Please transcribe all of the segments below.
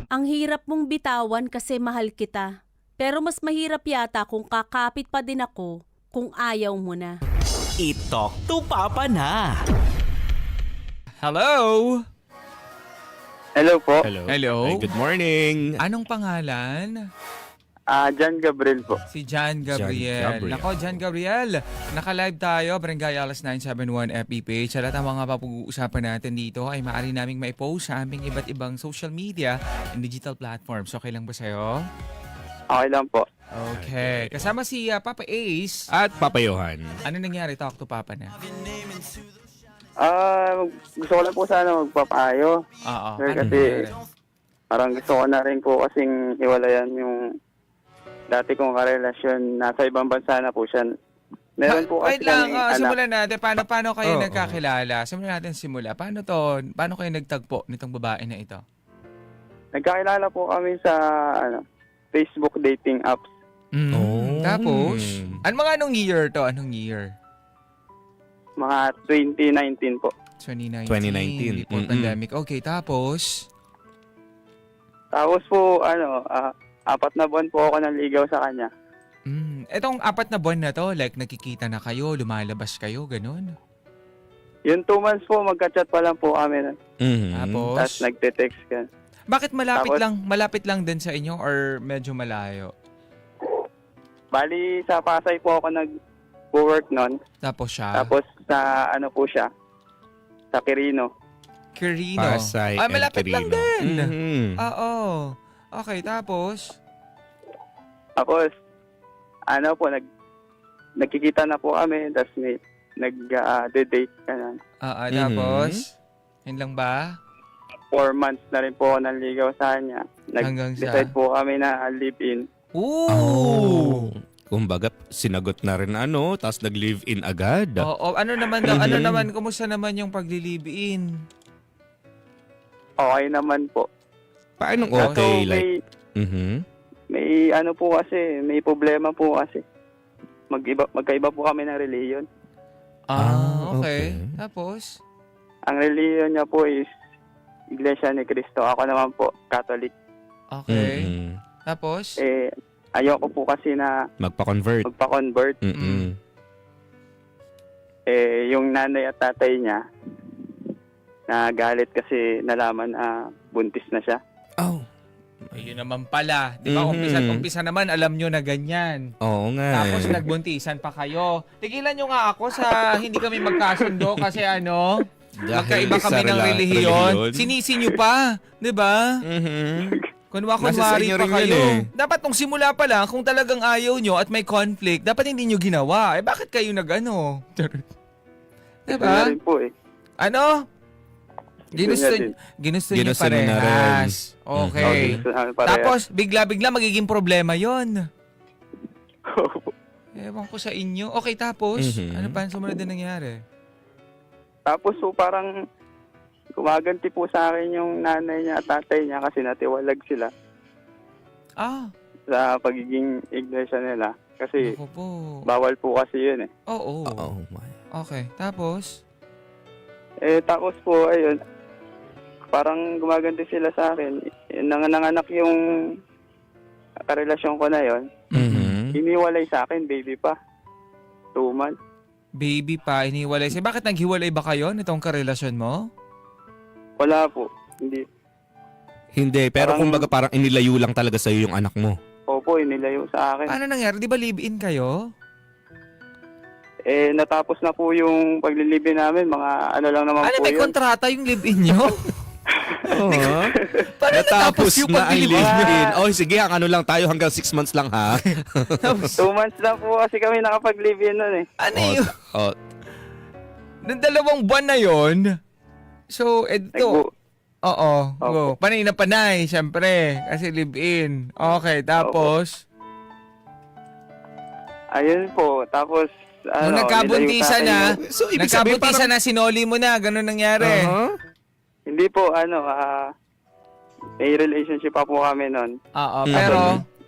Ang hirap mong bitawan kasi mahal kita. Pero mas mahirap yata kung kakapit pa din ako kung ayaw mo na. I-talk to Papa na. Hello? Hello po. Hello? Ay, good morning. Anong pangalan? John Gabriel po. Si John Gabriel. John Gabriel. Nako, John Gabriel. Naka-live tayo, Barangay Alas 971 FB page. At ang mga papag-uusapan natin dito ay maaari naming maipost sa aming iba't ibang social media and digital platforms. Okay lang ba sa'yo? Okay lang po. Okay. Kasama si Papa Ace. At Papa Johan. Ano nangyari? Talk to Papa na. Gusto ko lang po sana magpapayo. Oo. Sir, Ano kasi nangyari? parang gusto ko na rin po kasing hiwalayan yung dati kong karelasyon. Nasa ibang bansa na po siya. Meron po kasi Wait lang, kaming anak. simulan natin. Paano kayo Oo. nagkakilala? Simulan natin simula. Paano kayo nagtagpo nitong babae na ito? Nagkakilala po kami sa Facebook dating apps. Oh. Tapos, anong year to? Anong year? Mga 2019 po. 2019. 2019. Before pandemic. Okay, tapos? Tapos po, 4 na buwan po ako nanligaw sa kanya. Etong 4 na buwan na to, like nakikita na kayo, lumalabas kayo, ganun? Yung 2 months po, magka-chat pa lang po kami. Tapos, Tapos nagte-text ka. bakit Tapos- malapit lang din sa inyo or medyo malayo? Bali, sa Pasay po ako nag-work nun. Tapos siya? Tapos sa po siya, sa Quirino. Quirino. Pasay and malapit lang Quirino. din. Mhm. Oo. Okay, tapos? Tapos, nagkikita na po kami, tapos nag-date ka na. Tapos? Yun lang ba? 4 months na rin po ako nanligaw sa kanya. Hanggang sa? Nag-decide po kami na live-in. Ooh! Oh. Kumbaga, sinagot na rin tapos nag-live-in agad. Oo, ano naman, kumusta naman yung pagli-live-in? Okay naman po. Paano Kaso okay? Like, may po kasi, may problema po kasi. Magkaiba po kami ng reliyon. Okay. okay. Tapos? Ang reliyon niya po is Iglesia ni Cristo. Ako naman po, Catholic. Okay. Mhm. Tapos? Ayoko po kasi na Magpa-convert. magpa-convert. Mhm. Yung nanay at tatay niya, nagalit kasi nalaman buntis na siya. Oh. Ayun naman pala. Di ba, Mhm. umpisa naman, alam nyo na ganyan. Oo nga. Tapos nagbuntisan pa kayo. Tigilan nyo nga ako sa hindi kami magkasundo kasi magkaiba kami ng relihiyon. Sinisi nyo pa. Di ba? Mhm. Kunwari Nasa sa inyo pa rin kayo. yun eh. Dapat nung simula pa lang, kung talagang ayaw nyo at may conflict, dapat hindi nyo ginawa. Bakit kayo nag-ano? Diba? Rin po eh. Ano? Ginusto Ginusto nyo nyo na parehas. Okay. Gusto namin parehas. Tapos, bigla-bigla magiging problema yon. Ewan ko sa inyo. Okay, tapos, Mhm. ano pa ang sumunod na nangyari? Tapos po parang gumaganti po sa akin yung nanay niya at tatay niya kasi natiwalag sila sa pagiging iglesia nila. Kasi Ako po. bawal po kasi yun eh. Oo. Oh my. Okay, tapos? Tapos po, ayun, parang gumaganti sila sa akin. Nanganak yung karelasyon ko na yon. Mhm. Iniwalay sa akin, baby pa. 2 months. Baby pa, iniwalay siya. Bakit naghiwalay ba kayo nitong karelasyon mo? Wala po. Hindi. Hindi, pero Parang- kumbaga parang inilayo lang talaga sa'yo yung anak mo. Opo, inilayo sa akin. Paano nangyari? Di ba live-in kayo? Natapos na po yung paglilibin namin. Mga lang naman Ano, po may yun. kontrata yung live-in nyo? Oo. Paano natapos yung na ang paglilibin nyo? live-in. Oh, sige, lang tayo hanggang 6 months lang ha. 2 months lang po kasi kami nakapag-live-in nun eh. Ano Oh, yun? oh, Nung 2 buwan na yon. So, Nagbu- Oo. Opo. Go. Panay na panay, syempre. Kasi live-in. Okay, tapos? Ayun po. Tapos, Nung nagkabuntisan na, nilayo sa akin. so, ibig sabihin nagkabuntisan na, sinoli mo na. Ganun nangyari. Hindi po, may relationship pa po kami nun. Oo, Mhm. pero...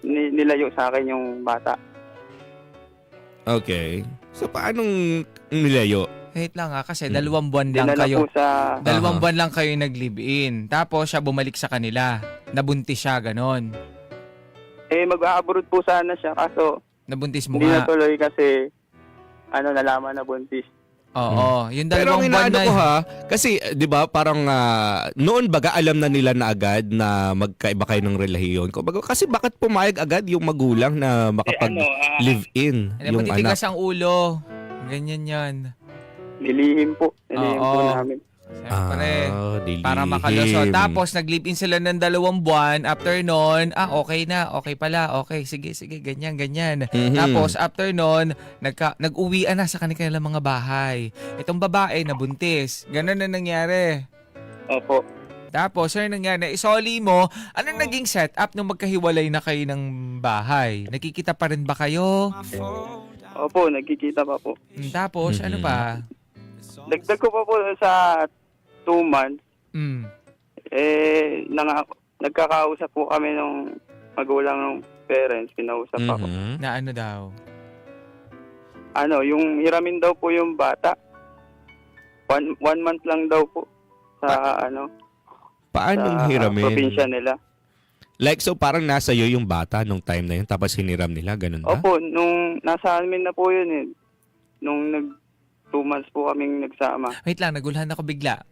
Nilayo sa akin yung bata. Okay. So, paanong nilayo? Wait lang kasi 2 buwan lang Dinala kayo. po sa... 2 buwan lang kayo nag-live-in. Tapos siya bumalik sa kanila. Nabuntis siya, ganon. Mag-abroad po sana siya, kaso Nabuntis mo hindi nga. natuloy kasi nalaman na buntis. Oo, yung 2 Pero ang buwan inaano na ko ha, kasi 'di ba parang noon baga alam na nila na agad na magkaiba kayo ng relasyon. Kumbaga kasi bakit pumayag agad yung magulang na makapag-live-in yung Matitigas anak? ang ulo. Ganyan yan. Nilihim po. Nilihim po Oo. namin. Siyempre. Dilihim. Para makalusot. Tapos, nag-live-in sila ng 2 buwan. After nun, okay na. Okay pala. Okay, sige. Ganyan. Mhm. Tapos, after nun, nag-uwian na sa kanilang mga bahay. Itong babae na buntis. Ganon na nangyari. Opo. Tapos, ano nangyari? Isoli mo, anong naging setup nung magkahiwalay na kayo ng bahay? Nakikita pa rin ba kayo? Opo, nagkikita pa po. Tapos, ano pa? Dagdag ko pa po sa 2 months, Mm. nagkakausap po kami ng magulang ng parents, pinausap ako. Mhm. Na ano daw? Yung hiramin daw po yung bata. 1 month lang daw po sa Paano sa hiramin? probinsya nila. Like so parang nasa iyo yung bata nung time na yun tapos hiniram nila, ganun ba? Opo, nung nasa amin na po yun nung 2 months po kaming nagsama. Wait lang, naguluhan ako bigla.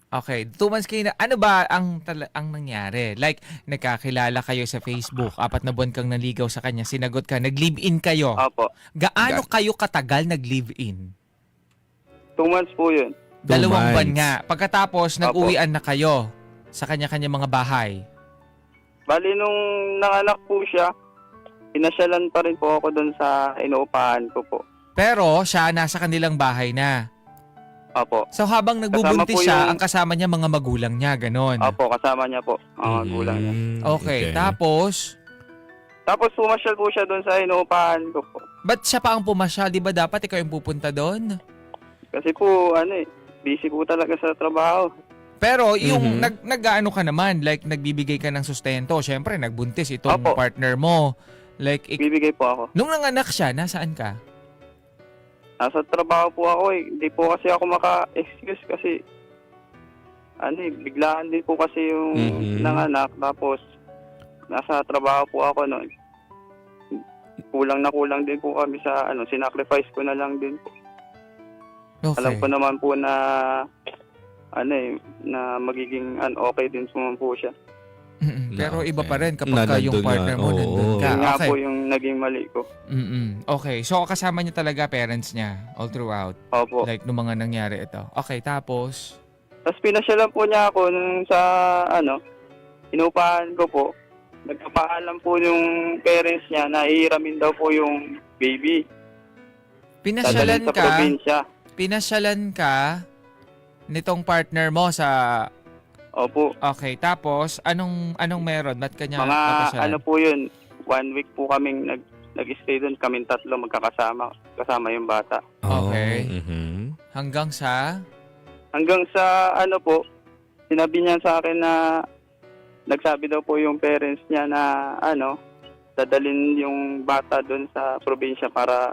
Okay, 2 months kayo na. Ano ba ang nangyari? Like, nagkakilala kayo sa Facebook, 4 na buwan kang naligaw sa kanya, sinagot ka, nag-live-in kayo. Opo, Gaano kayo katagal nag-live-in? 2 months po yun. 2 months. buwan nga. Pagkatapos, nag-uwian na kayo sa kanya-kanya mga bahay. Bali, nung nanganak po siya, pinasyalan pa rin po ako doon sa inuupahan ko po. Pero, siya nasa kanilang bahay na. Opo. So, habang nagbubuntis Kasama po siya, yung- ang kasama niya mga magulang niya, ganon. Opo, kasama niya po, ang magulang niya. Okay, tapos, Tapos pumasyal po siya doon sa inuupahan ko po. ba't siya pa ang pumasyal? Di ba dapat ikaw yung pupunta doon? Kasi po, busy po talaga sa trabaho. Pero yung Mhm. nag-ano ka naman, like nagbibigay ka ng sustento, syempre nagbuntis itong Opo. partner mo. Like, Bibigay po ako. nung nanganak siya, nasaan ka? Nasa trabaho po ako eh. Hindi po kasi ako maka-excuse kasi biglaan din po kasi yung Mhm. nanganak. Tapos, nasa trabaho po ako noon. Kulang na kulang din po kami sa sinacrifice ko na lang din po. Okay. Alam ko naman po na na magiging okay din naman po siya. Mm-mm. Pero Okay. iba pa rin kapag Na ka yung nandun partner nga, mo oo. nandun ka. Yun nga Okay. po yung naging mali ko. Mm-mm. Okay. So kasama niya talaga parents niya all throughout. Opo. Like nung mga nangyari ito. Okay, tapos Tapos pinasyalan po niya ako nung sa inupahan ko po. Nagpapaalam po yung parents niya na ihiramin daw po yung baby. pinasyalan Dadalhin sa ka, probinsya. pinasyalan ka nitong partner mo sa Opo. okay, tapos anong meron? Ba't kanya Mga papasyalan? po yun, 1 week po kaming nag-stay doon, kaming 3 magkakasama, kasama yung bata. Okay. Mhm. Hanggang sa Hanggang sa sinabi niya sa akin na nagsabi daw po yung parents niya na dadalhin yung bata doon sa probinsya para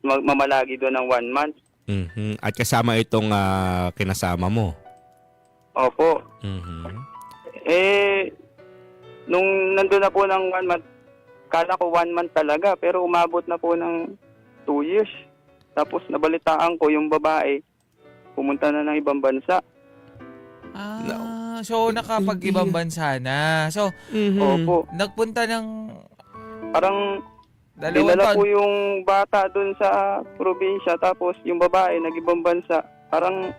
mamalagi doon ng 1 month. Mhm. At kasama itong kinasama mo. Opo. Mhm. Nung nandun na po ng 1 month, kala ko 1 month talaga, pero umabot na po ng 2 years. Tapos nabalitaan ko yung babae, pumunta na ng ibang bansa. so nakapag-ibang bansa na. So, Mhm. Opo. nagpunta ng Parang 2 dinala taon. po yung bata dun sa probinsya, tapos yung babae nag-ibang bansa. Parang,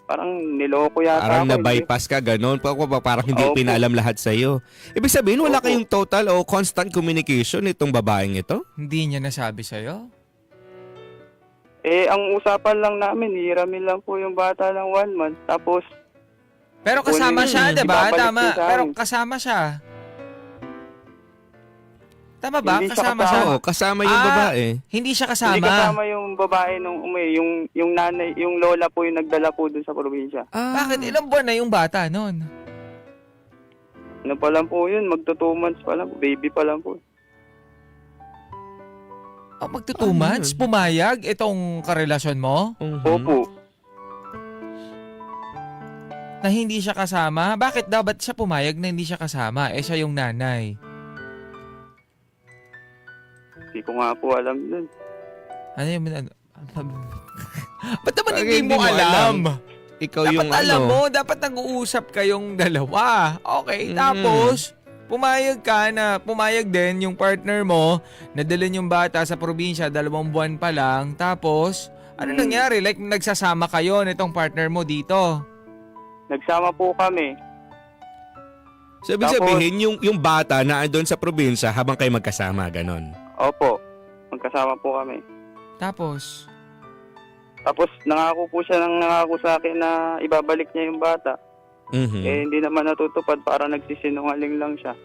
parang niloko yata Parang ako. na-bypass ka, ganun. Parang hindi Opo. pinaalam lahat sa'yo. Ibig sabihin, wala Opo. kayong total o constant communication itong babaeng ito? Hindi niya nasabi sa'yo? Ang usapan lang namin, hiramin lang po yung bata ng 1 month. Tapos, Pero kasama Kunin- siya, di ba? ibabalik Tama. din sa Pero akin. kasama siya. Tama ba? Hindi siya Kasama kasama. siya? Oo, kasama yung Ah, babae. Hindi siya hindi kasama. kasama yung babae nung yung nanay, yung lola po yung nagdala po dun sa probinsya. Bakit? Ilang buwan na yung bata nun? Ano pa lang po yun, magto 2 months pa lang, baby pa lang po. Magto 2 months? yun? Pumayag itong karelasyon mo? Mhm. Opo. Na hindi siya kasama? Bakit dapat siya pumayag na hindi siya kasama? Siya yung nanay. Hindi ko nga po alam dun. Ano yung... Ba't naman Bakit hindi mo alam? Ikaw Dapat yung alam ano. mo, dapat nag-uusap kayong dalawa. Okay, tapos pumayag din yung partner mo na dalhin yung bata sa probinsya 2 buwan pa lang. Tapos, ano nangyari? Like, nagsasama kayo nitong partner mo dito. Nagsama po kami. So, ibig Tapos- sabihin, yung bata na andun sa probinsya habang kayo magkasama, ganon. Opo. Magkasama po kami. Tapos, nangako po siya nangako sa akin na ibabalik niya yung bata. Mhm. Hindi naman natutupad, para nagsisinungaling lang siya.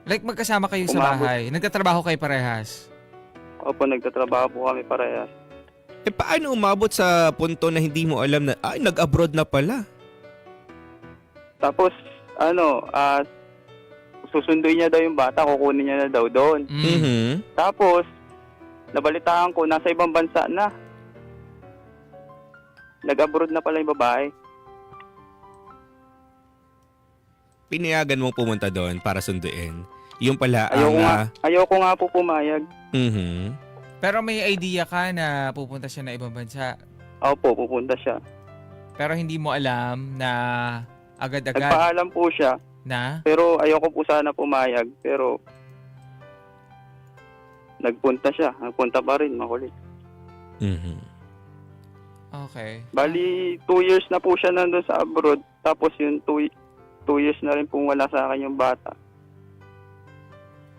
like magkasama kayo sa Umabot. bahay. Nagtatrabaho kayo parehas. Opo, nagtatrabaho po kami parehas. Paano umabot sa punto na hindi mo alam na, nag-abroad na pala? Tapos, susunduin niya daw yung bata, kukunin niya na daw doon. Mhm. Tapos, nabalitaan ko, nasa ibang bansa na. Nag-abroad na pala yung babae. Pinayagan mong pumunta doon para sunduin. Yung pala Ayoko nga po pumayag. Mhm. Pero may idea ka na pupunta siya na ibang bansa. Opo, pupunta siya. Pero hindi mo alam na agad-agad Nagpaalam po siya, na pero ayoko po sana pumayag. Pero, nagpunta siya. Nagpunta pa rin, makulit. Mhm. okay. Bali, 2 years na po siya nandun sa abroad. Tapos yung 2 years na rin pong wala sa akin yung bata.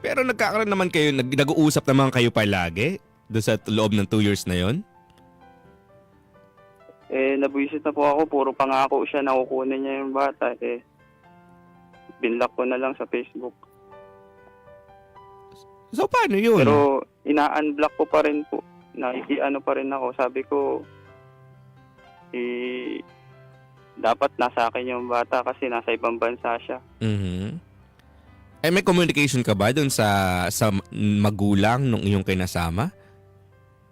Pero nagkakaroon naman kayo, nag-uusap naman kayo palagi doon sa loob ng 2 years na yon. Nabuisit na po ako. Puro pangako siya na kukunin niya yung bata. Binlock ko na lang sa Facebook. So paano yun? Pero ina-unblock ko pa rin po. Ano pa rin ako. Sabi ko, dapat nasa akin yung bata kasi nasa ibang bansa siya. Mhm. May communication ka ba doon sa magulang nung iyong kinasama?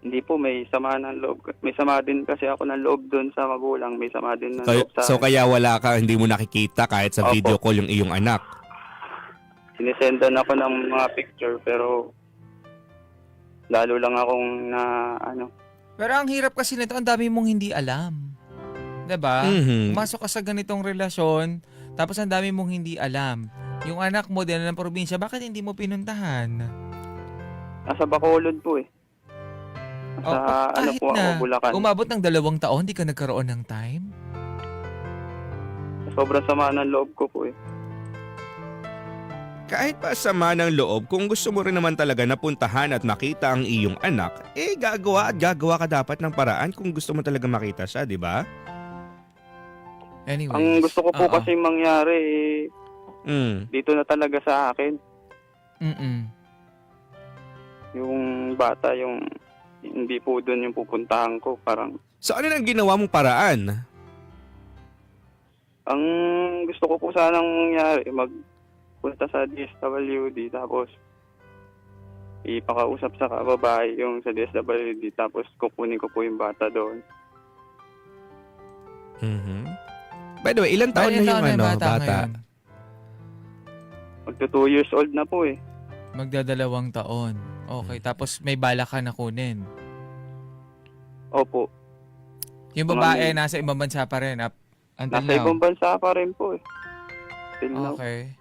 Hindi po, may sama ng loob. May sama din kasi ako ng loob doon sa magulang. May sama din ng loob sa So kaya wala ka, hindi mo nakikita kahit sa Opo. video call yung iyong anak. Sinisendan ako ng mga picture pero lalo lang akong Pero ang hirap kasi nito, ang dami mong hindi alam. 'Di ba? Mhm. Pumasok ka sa ganitong relasyon, tapos ang dami mong hindi alam. Yung anak mo din ng probinsya, bakit hindi mo pinuntahan? nasa Bacolod po eh. Nasa kahit po na ako, Bulacan. umabot ng 2 taon, di ka nagkaroon ng time? Sobrang sama ng loob ko po eh. Kahit pa sama ng loob, kung gusto mo rin naman talaga napuntahan at makita ang iyong anak, gagawa ka dapat ng paraan kung gusto mo talaga makita siya, di ba? Anyways. Ang gusto ko po oo. kasi mangyari dito na talaga sa akin. Mm-mm. Yung bata, yung hindi po doon yung pupuntahan ko. Parang, So ano nang ginawa mong paraan? ang gusto ko po sanang mangyari, magpunta sa DSWD, tapos ipakausap sa babae yung sa DSWD, tapos kukunin ko po yung bata doon. Mhm. By the way, ilang taon na yung bata? ngayon? Magto 2 years old na po eh. Magda2 taon. Okay, tapos may bala ka na kunin. Opo. Yung babae nasa ibang bansa pa rin until Nasa now. ibang bansa pa rin po eh. Till now. Okay.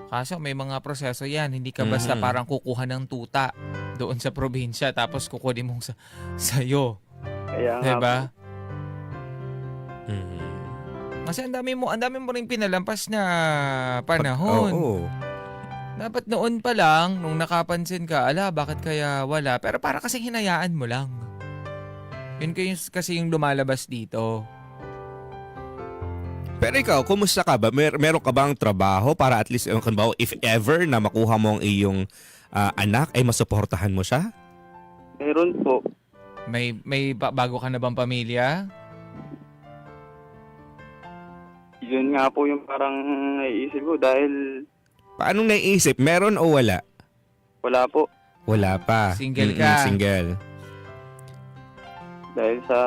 Kaso may mga proseso yan. Hindi ka basta Mhm. parang kukuha ng tuta doon sa probinsya tapos kukunin mo sa'yo. Kaya nga Diba? po. Mhm. Kasi ang dami mo rin pinalampas na panahon. Oo. Dapat noon pa lang, nung nakapansin ka, bakit kaya wala? Pero para kasi hinayaan mo lang. Yun kasi yung lumalabas dito. Pero ikaw, kumusta ka ba? Meron ka bang trabaho para at least, if ever na makuha mo ang iyong anak, ay masuportahan mo siya? Meron po. May bago ka na bang pamilya? Yun nga po yung parang naiisip ko dahil Paano naiisip? Meron o wala? wala po. Wala pa. Single ka. Single. Dahil sa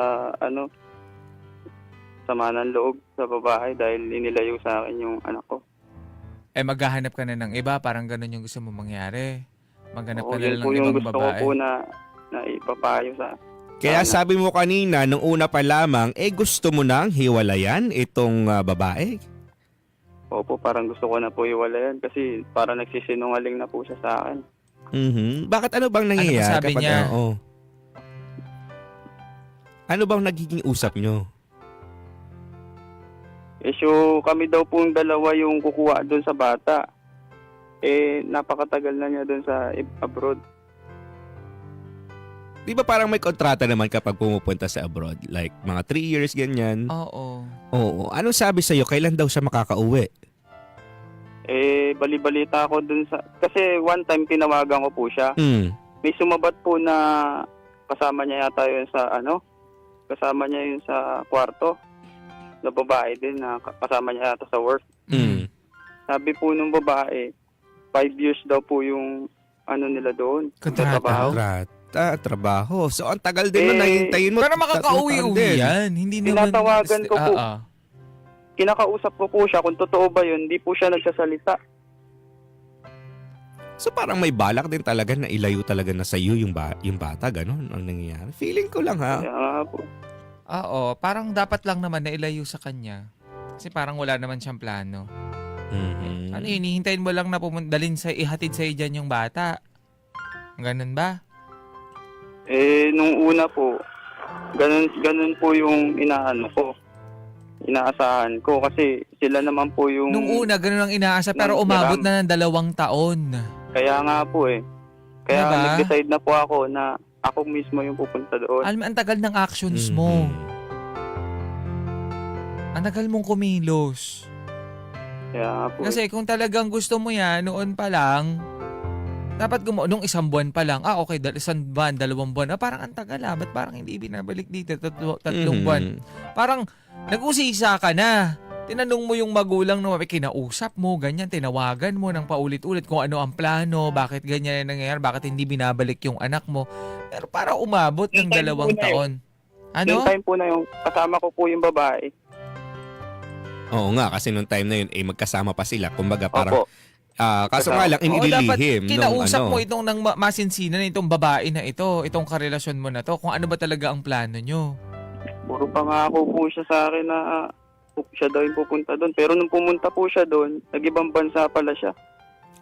sama ng loob sa babae dahil inilayo sa akin yung anak ko. Maghahanap ka na ng iba, parang ganun yung gusto mo mangyari. Maghanap ka na Yun lang po ng yung ibang gusto ko babae. po na ipapayo sa... Kaya Sana. sabi mo kanina, nung una pa lamang, gusto mo nang hiwalayan itong babae? Opo, parang gusto ko na po iwalayan kasi parang nagsisinungaling na po siya sa akin. Bakit ano bang nangyayari? Ano ba sabi niya? Ano bang nagiging usap nyo? So kami daw pong dalawa yung kukuha doon sa bata. Napakatagal na niya doon sa abroad. Di ba parang may kontrata naman kapag pumupunta sa abroad? Like mga 3 years, ganyan. Oo. Oo. Anong sabi sa'yo? Kailan daw siya makakauwi? Bali-balita ako doon sa... Kasi one time tinawagan ko po siya. May sumabat po na kasama niya yata yun sa kasama niya yun sa kwarto. Na babae din na kasama niya yata sa work. Sabi po nung babae, 5 years daw po yung nila doon. Kontrata? Trabaho. Trabaho. So, ang tagal din mo nahintayin mo. Pero makakauwi-uwi yan. Hindi naman... Tinatawagan ko po. Kinakausap ko po siya kung totoo ba yun. Hindi po siya nagsasalita. So, parang may balak din talaga na ilayo talaga na sa'yo yung bata. Ganon ang nangyayari. Feeling ko lang, ha? Kaya nga po. Oo. Parang dapat lang naman na ilayo sa kanya. Kasi parang wala naman siyang plano. Ano yun, hihintayin mo lang na ihatid sa'yo dyan yung bata. Ganun ba? Nung una po, ganun po yung inaasahan ko kasi sila naman po yung... Nung una, ganun ang inaasa pero umabot na ng 2 taon. Kaya nga po Kaya Diba? nag-decide na po ako na ako mismo yung pupunta doon. Alam mo, ang tagal ng actions mo. Ang tagal mong kumilos. Kaya nga po. Kasi kung talagang gusto mo yan, noon pa lang, dapat nung 1 buwan pa lang, okay, 1 buwan, 2 buwan, parang ang tagal ba't parang hindi binabalik dito, 3 buwan. Parang nag-usisa ka na. Tinanong mo yung magulang na kinausap mo, ganyan, tinawagan mo ng paulit-ulit kung ano ang plano, bakit ganyan ang nangyayari, bakit hindi binabalik yung anak mo. Pero para umabot ng 2 taon. Yung time po na yung kasama ko po yung babae. Oo nga, kasi nung time na yun, magkasama pa sila. Kumbaga parang, Opo. kaso nga lang, inililihim. Dapat kinausap mo itong masinsinan, itong babae na ito, itong karelasyon mo na to, kung ano ba talaga ang plano nyo. Puro pangako po siya sa akin na siya daw yung pupunta doon. Pero nung pumunta po siya doon, nag-ibang bansa pala siya.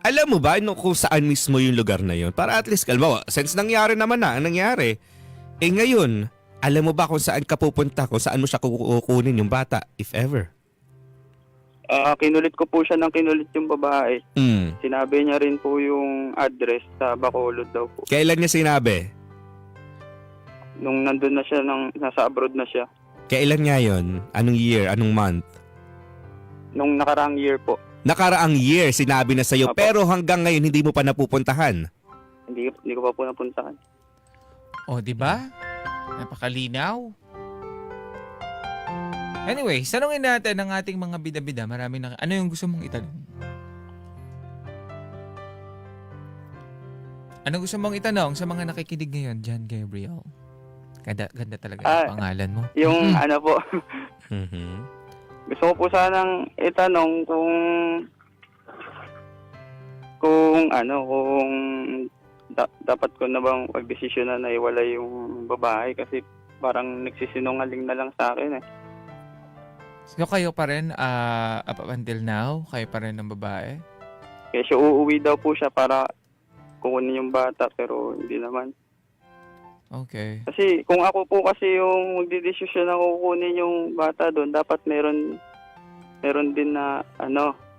Alam mo ba kung saan mismo yung lugar na yun? Para at least, kalma, since nangyari naman na, ang nangyari, ngayon, alam mo ba kung saan ka pupunta, kung saan mo siya kukunin yung bata, if ever? Kinulit ko po siya ng kinulit yung babae. Mm. Sinabi niya rin po yung address sa Bacolod daw po. Kailan niya sinabi? Nung nandun na siya, nasa abroad na siya. Kailan nga yun? Anong year? Anong month? Nung nakaraang year po. Nakaraang year, sinabi na sa'yo, Apo. pero hanggang ngayon hindi mo pa napupuntahan. Hindi ko pa po napuntahan. O, di ba? Napakalinaw. Anyway, tanungin natin ang ating mga bida-bida. Marami na... Ano yung gusto mong itanong? Ano gusto mong itanong sa mga nakikinig ngayon, John Gabriel? Ganda talaga yung pangalan mo. Yung po, Mhm. gusto ko po sanang itanong kung dapat ko na bang pagdesisyon na iwala yung babae kasi parang nagsisinungaling na lang sa akin . So kayo pa rin, up until now, kayo pa rin ng babae? Kaya siya uuwi daw po siya para kukunin yung bata pero hindi naman. Okay. Kasi kung ako po kasi yung magdidesisyon na kukunin yung bata doon, dapat meron din na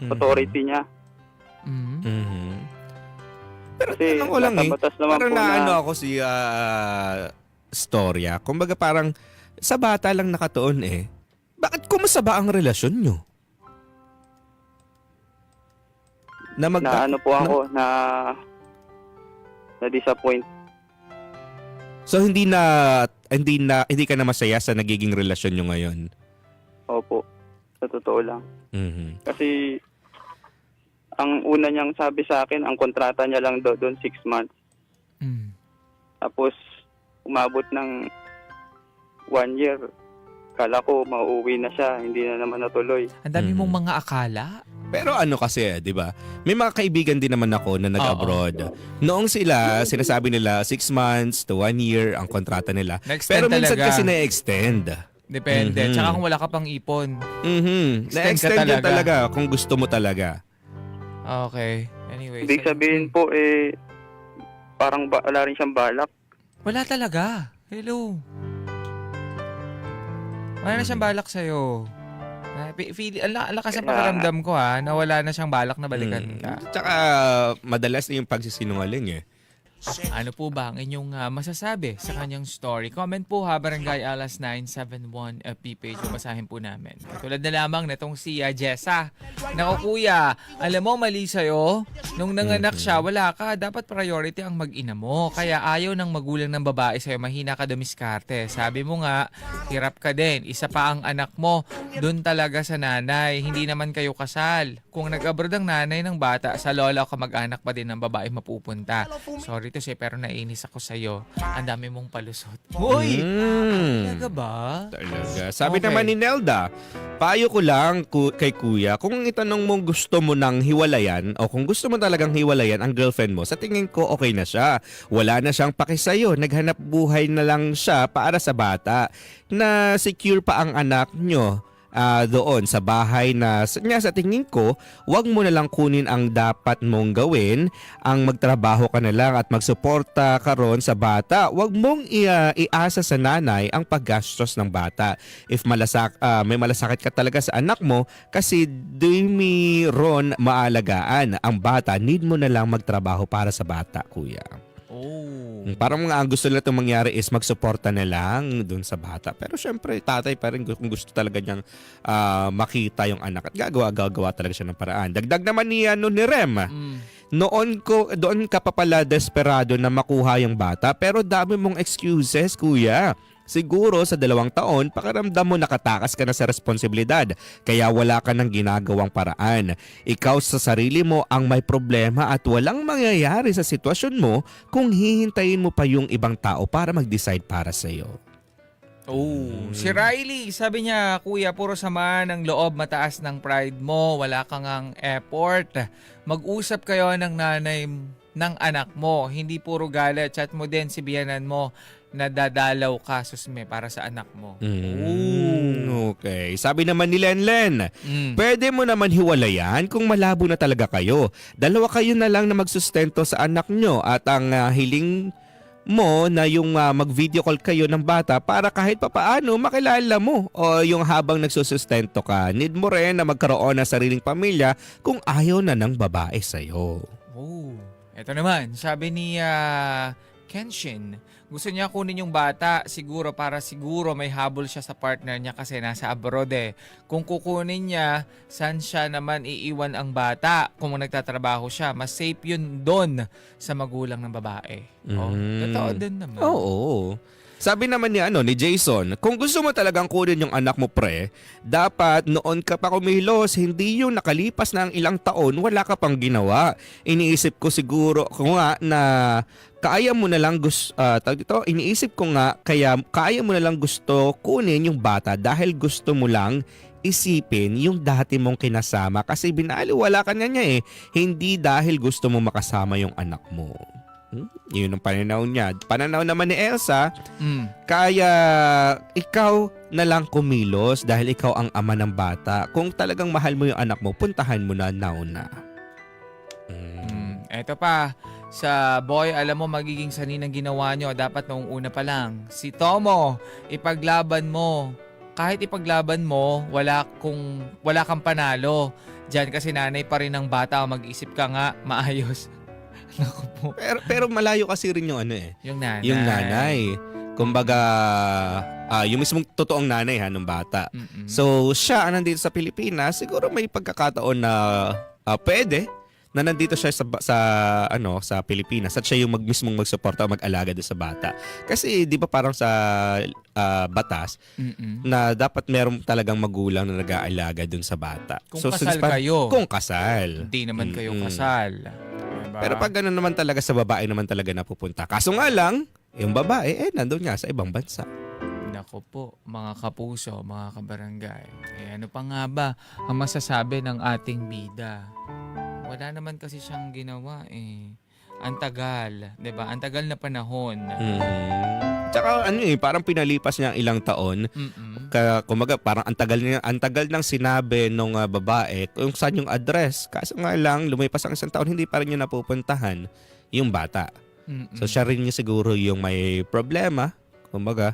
authority niya. Mhm. Mhm. Pero Kasi tanong ko lang nasa batas naman parang po na naano ako si storya. Kumbaga parang sa bata lang nakatuon . Bakit kumusta ba ang relasyon nyo? Na po ako na disappoint. So hindi ka na masaya sa nagiging relasyon nyo ngayon. Opo. Sa totoo lang. Mhm. Kasi ang una niyang sabi sa akin, ang kontrata niya lang doon 6 months. Mm. Tapos, umabot ng 1 year. Kala ko mauuwi na siya, hindi na naman natuloy. Ang dami mong mga akala. Pero ano kasi, di ba? May mga kaibigan din naman ako na nag-abroad. Noong sila, sinasabi nila 6 months to 1 year ang kontrata nila. Na-extend Pero minsan talaga. kasi na-extend. Depende. Mhm. Tsaka kung wala ka pang ipon. Mhm. Extend ka Na-extend yun talaga. talaga kung gusto mo talaga. Okay. Anyway. Ibig sabihin po, parang wala rin siyang balak. Wala talaga. Hello. Wala na siyang balak sa'yo. Ang lakas ang Kaya- pakiramdam ko na wala na siyang balak na balikan ka. Tsaka madalas na yung pagsisinungaling eh. Ano po ba ang inyong masasabi sa kanyang story? Comment po Barangay Alas 971 FB page. Basahin po namin. Tulad na lamang netong si Jessa. Naku kuya, alam mo mali sa'yo. Nung nanganak siya, wala ka. Dapat priority ang mag-ina mo. Kaya ayaw ng magulang ng babae sa'yo. Mahina ka dumiskarte. Sabi mo nga, hirap ka din. Isa pa ang anak mo. Doon talaga sa nanay. Hindi naman kayo kasal. Kung nag-abroad ang nanay ng bata, sa lola o kamag-anak pa din ng babae mapupunta. Sorry to say, pero nainis ako sa'yo. Ang dami mong palusot. Hoy! Talaga ba? Talaga. Sabi Okay. naman ni Nelda, payo ko lang kay kuya, kung itanong mo gusto mo nang hiwalayan o kung gusto mo talagang hiwalayan ang girlfriend mo, sa tingin ko okay na siya. Wala na siyang paki sa'yo. Naghanap buhay na lang siya para sa bata. Na secure pa ang anak nyo. Doon sa bahay na sa tingin ko, wag mo na lang kunin ang dapat mong gawin, ang magtrabaho ka na lang at magsuporta ka ron sa bata. Wag mong iasa sa nanay ang paggastos ng bata. If may malasakit ka talaga sa anak mo, kasi dumi ron maalagaan. Ang bata, need mo na lang magtrabaho para sa bata, kuya. Oh. Parang ang gusto nila itong mangyari is magsuporta na lang dun sa bata. Pero syempre, tatay pa rin kung gusto talaga niyang makita yung anak at gagawa talaga siya ng paraan. Dagdag naman ni Rem, doon ka pa pala desperado na makuha yung bata pero dami mong excuses, kuya. Siguro sa 2 taon, pakiramdam mo nakatakas ka na sa responsibilidad kaya wala ka ng ginagawang paraan. Ikaw sa sarili mo ang may problema at walang mangyayari sa sitwasyon mo kung hihintayin mo pa yung ibang tao para mag-decide para sa'yo. Oh, si Riley, sabi niya, kuya, puro sama ng loob, mataas ng pride mo, wala kang ang effort. Mag-usap kayo ng nanay ng anak mo, hindi puro galit. Chat mo din si biyanan mo na dadalaw ka, susme, para sa anak mo. Okay. Sabi naman ni Lenlen, Mm. pwede mo naman hiwalayan kung malabo na talaga kayo. 2 kayo na lang na magsustento sa anak nyo at ang hiling mo na yung mag-video call kayo ng bata para kahit papaano makilala mo o yung habang nagsusustento ka. Need mo rin na magkaroon ng sariling pamilya kung ayaw na ng babae sa'yo. Oh, eto naman, sabi ni Kenshin, gusto niya kunin yung bata siguro para siguro may habol siya sa partner niya kasi nasa abroad eh. Kung kukunin niya, saan siya naman iiwan ang bata kung nagtatrabaho siya? Mas safe yun doon sa magulang ng babae. Oh, totoo din naman. Oo. Sabi naman ni Jason, kung gusto mo talagang kunin yung anak mo pre, dapat noon ka pa kumilos, hindi yung nakalipas na ang ilang taon, wala ka pang ginawa. Iniisip ko siguro kung nga na kaya mo na lang iniisip ko nga kaya mo na lang gusto kunin yung bata dahil gusto mo lang isipin yung dati mong kinasama kasi binaliwala ka na niya eh, hindi dahil gusto mo makasama yung anak mo. Yun ang pananaw niya. Pananaw naman ni Elsa, kaya ikaw na lang kumilos dahil ikaw ang ama ng bata. Kung talagang mahal mo yung anak mo, puntahan mo na nauna. Eto pa, sa boy, alam mo magiging sanay ng ginawa nyo, dapat noong una pa lang. Si Tomo, ipaglaban mo. Kahit ipaglaban mo, wala kang panalo. Diyan kasi nanay pa rin ng bata, mag-isip ka nga, maayos. Naku po. Pero malayo kasi rin yung Yung nanay. yung nanay. Kumbaga, yung mismong totoong nanay ng bata. Mm-mm. So, siya nandito sa Pilipinas, siguro may pagkakataon na pwede na nandito siya sa Pilipinas at siya yung mismong magsuporta o mag-alaga doon sa bata. Kasi 'di ba parang sa batas na dapat meron talagang magulang na nag-aalaga doon sa bata. Kung kasal kayo. Kung kasal. Hindi naman kayo kasal. Diba? Pero pag gano'n naman talaga sa babae naman talaga napupunta. Kaso nga lang, yung babae, nandun nga sa ibang bansa. Nako po, mga kapuso, mga kabarangay. Ano pa nga ba ang masasabi ng ating bida? Wala naman kasi siyang ginawa eh. Ang tagal, 'di ba? Ang tagal na panahon. Tsaka parang pinalipas niya ang ilang taon. Kumaga parang ang tagal nang sinabi nung babae kung saan yung address. Kaso nga lang, lumipas ang isang taon, hindi pa rin niya napupuntahan yung bata. So siya rin yung siguro yung may problema, kumbaga.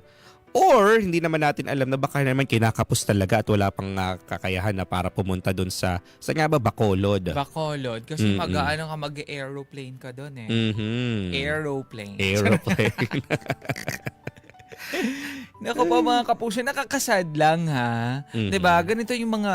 Or hindi naman natin alam na baka naman kinakapos talaga at wala pang kakayahan na para pumunta doon sa nga ba, Bacolod. Bacolod. Kasi mag-aeroplane ka doon eh. Aeroplane. Naku po mga kapuso, nakakasad lang ha. 'Di ba? Ganito yung mga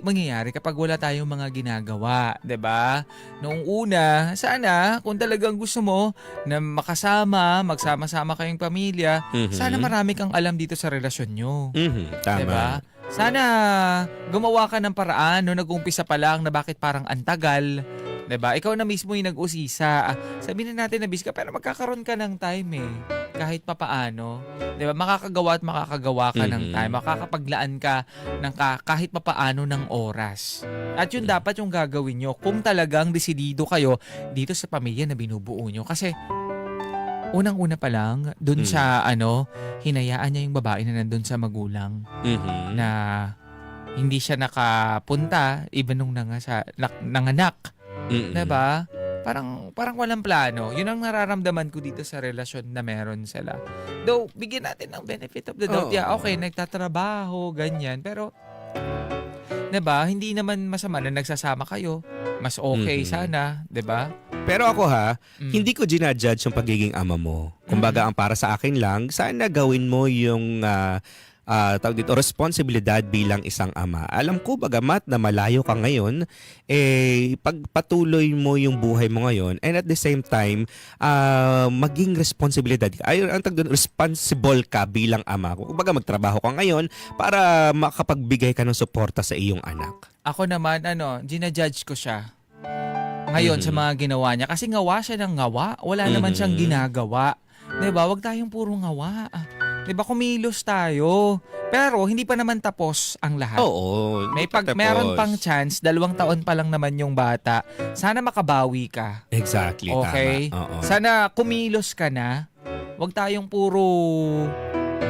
mangyayari kapag wala tayong mga ginagawa, 'di ba? Noong una, sana kung talagang gusto mo na magsama-sama kayong pamilya, sana marami kang alam dito sa relasyon nyo. Tama. 'Di ba? Sana gumawa ka ng paraan no nag-umpisa pa lang na bakit parang antagal. 'Di ba? Ikaw na mismo yung nag-usisa. Sabihin na natin na busy ka pero magkakaroon ka ng time eh. Kahit papaano, 'di ba? Makakagawa ka ng time, makakapaglaan ka ng kahit papaano ng oras. At yun dapat yung gagawin nyo kung talagang desidido kayo dito sa pamilya na binubuo nyo. Kasi unang-una pa lang dun sa hinayaan niya yung babae na nandun sa magulang na hindi siya nakapunta even nung nanganak. 'Di ba? Parang walang plano. Yun ang nararamdaman ko dito sa relasyon na meron sila. Though, bigyan natin ng benefit of the doubt. Yeah, okay, nagtatrabaho, ganyan. Pero, 'di ba, hindi naman masama na nagsasama kayo. Mas okay sana, 'di ba? Pero ako hindi ko ginajudge yung pagiging ama mo. Kumbaga, ang para sa akin lang, sana gawin mo yung responsibilidad bilang isang ama. Alam ko, bagamat na malayo ka ngayon, pagpatuloy mo yung buhay mo ngayon and at the same time, maging responsibilidad ka. Responsible ka bilang ama. Kumbaga, magtrabaho ka ngayon para makapagbigay ka ng suporta sa iyong anak. Ako naman, ginajudge ko siya ngayon sa mga ginawa niya. Kasi ngawa siya ng ngawa. Wala naman siyang ginagawa. Diba? Huwag tayong puro ngawa. Diba, kumilos tayo. Pero hindi pa naman tapos ang lahat. Oo. Meron pang chance, 2 taon pa lang naman yung bata. Sana makabawi ka. Exactly, okay? Tama. Oo. Sana kumilos ka na. Huwag tayong puro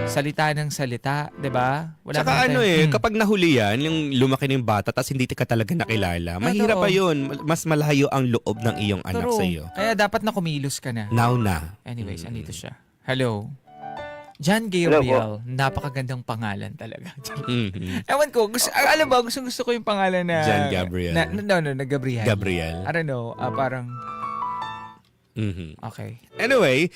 salita ng salita, 'di ba? Tsaka kapag nahuli yan, yung lumaki ng bata tapos hindi ka talaga nakilala, mahirap pa yun. Mas malayo ang loob ng iyong anak sa iyo. Kaya dapat na kumilos ka na. Now na. Anyways, andito siya. Hello. John Gabriel, napakagandang pangalan talaga. Ewan ko, alam ba, gusto ko yung pangalan na... John Gabriel. Na Gabriel. Gabriel. I don't know, parang... Okay. Anyway,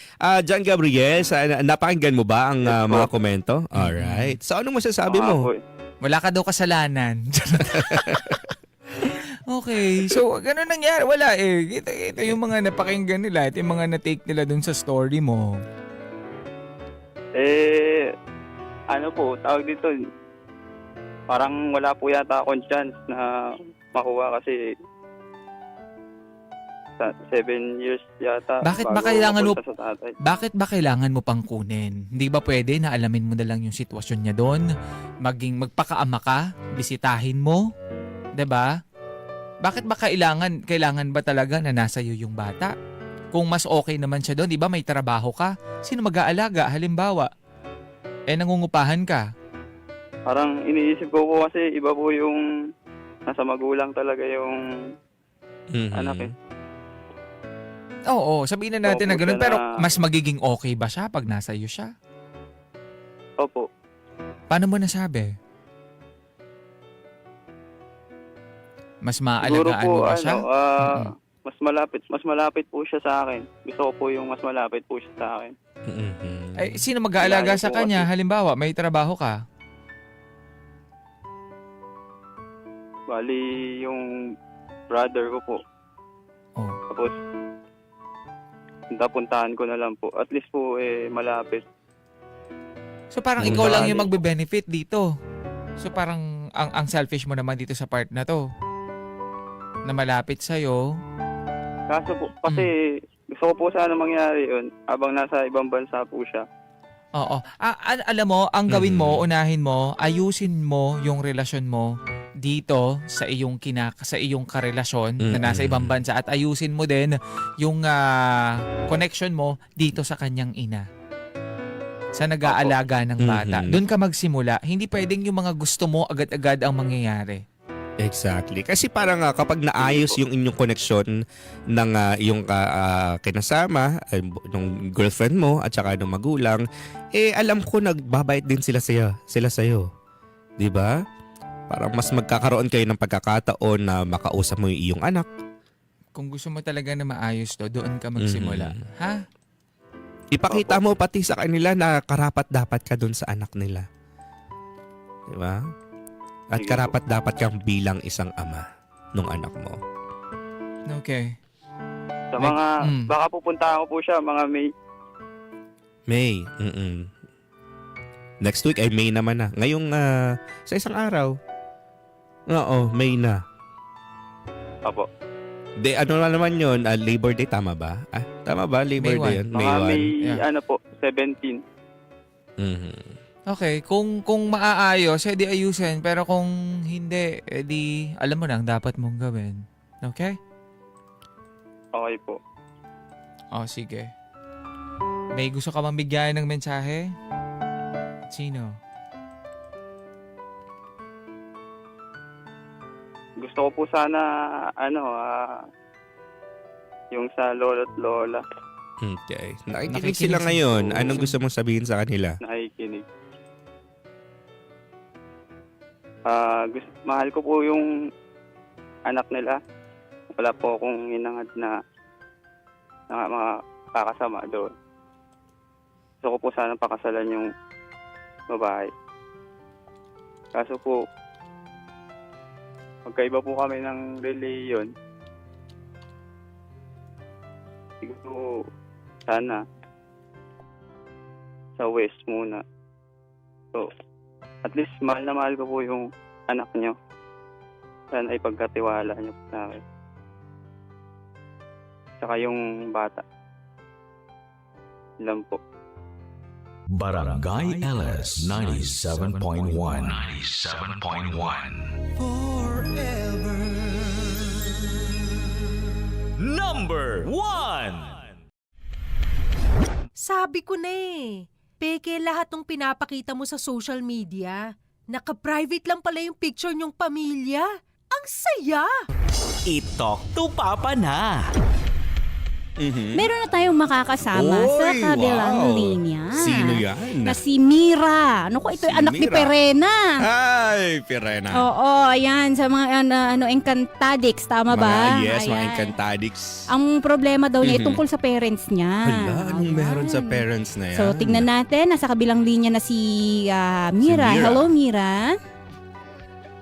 John Gabriel, napakinggan mo ba ang mga komento? Alright. So, anong masasabi mo? Wala ka daw kasalanan. Okay, so gano'n nangyari. Wala eh. Ito yung mga napakinggan nila. Ito yung mga na-take nila dun sa story mo. Tawag dito, parang wala po yata akong chance na makuha kasi 7 years yata. Bakit ba kailangan mo pang kunin? Hindi ba pwede na alamin mo na lang yung sitwasyon niya doon? Magpakaama ka, bisitahin mo, 'di ba? Bakit ba kailangan ba talaga na nasa iyo yung bata? Kung mas okay naman siya doon, 'di ba may trabaho ka? Sino mag-aalaga halimbawa? Nangungupahan ka. Parang iniisip ko po kasi iba po yung nasa magulang talaga yung anak eh. Oo, sabihin na natin na gano'n. Pero mas magiging okay ba siya pag nasa iyo siya? Opo. Paano mo nasabi? Mas Siguro maalagaan po, mo ba siya? mas malapit po siya sa akin. Gusto ko po yung mas malapit po siya sa akin. Ay, sino mag-aalaga sa kanya? Halimbawa, may trabaho ka. Bali, yung brother ko po. Oh. Tapos, napuntahan ko na lang po. At least po, malapit. So parang ikaw lang yung magbe-benefit dito. So parang ang selfish mo naman dito sa part na to. Na malapit sa'yo. Kaso po, kasi gusto ko po sana mangyari yun habang nasa ibang bansa po siya. Oo. Alam mo, ang gawin mo, unahin mo, ayusin mo yung relasyon mo dito sa iyong sa iyong karelasyon na nasa ibang bansa at ayusin mo din yung connection mo dito sa kanyang ina. Sa nag-aalaga ng bata. Doon ka magsimula. Hindi pwedeng yung mga gusto mo agad-agad ang mangyayari. Exactly. Kasi parang kapag naayos yung inyong koneksyon ng iyong kinasama, ng girlfriend mo at saka ng magulang, alam ko nagbabait din sila sa'yo. 'Di ba? Parang mas magkakaroon kayo ng pagkakataon na makausap mo yung iyong anak. Kung gusto mo talaga na maayos to, doon ka magsimula. Ha? Ipakita mo pati sa kanila na karapat-dapat ka doon sa anak nila. 'Di ba? At Sige karapat-dapat kang bilang isang ama ng anak mo. Okay. Sa mga, baka pupuntahan ko po siya, mga May. May. Next week ay May naman na. Ngayong sa isang araw. Oo, May na. Opo. De, ano na naman yun? Labor Day, tama ba? Tama ba? Labor May Day yun? Mga May, Yeah. ano po, 17. Okay, kung maaayos, edi ayusin. Pero kung hindi, edi alam mo na ang dapat mong gawin. Okay? Okay po. O, sige. May gusto ka bang bigyan ng mensahe? Sino? Gusto ko po sana, yung sa lolo't lola Okay. Nakikinig Nakikinig sila sila. ngayon. Oo. Anong gusto mong sabihin sa kanila? nakikinig. Mahal ko po yung anak nila. Wala po akong hinangad na makakasama doon. Gusto ko po sana pakasalan yung babae. Kaso po, magkaiba po kami ng reliyon. Siguro, sana, sa West muna. So, at least mahal na mahal ko po yung anak nyo. Sana ipagkatiwala nyo po sa akin. Saka yung bata. Ilan po. Barangay LS 97.1. 97.1. Number 1. Sabi ko na peke lahat ng pinapakita mo sa social media. Naka-private lang pala yung picture niyong pamilya. Ang saya! I-talk to Papa na. Meron na tayong makakasama sa Oy, kabilang wow. linya. Sino yan? Na si Mira. Ano ko, ito Si anak ni Mira. Perena. Ay, Pirena. Oo, ayan. Sa mga Encantadix, tama ba? Yes, mga Ayan. Encantadix. Ang problema daw niya ay tungkol sa parents niya. Hala, anong Ayan. meron sa parents na yan? So, tingnan natin. Nasa kabilang linya na si Mira. Si Mira. Hello, Mira.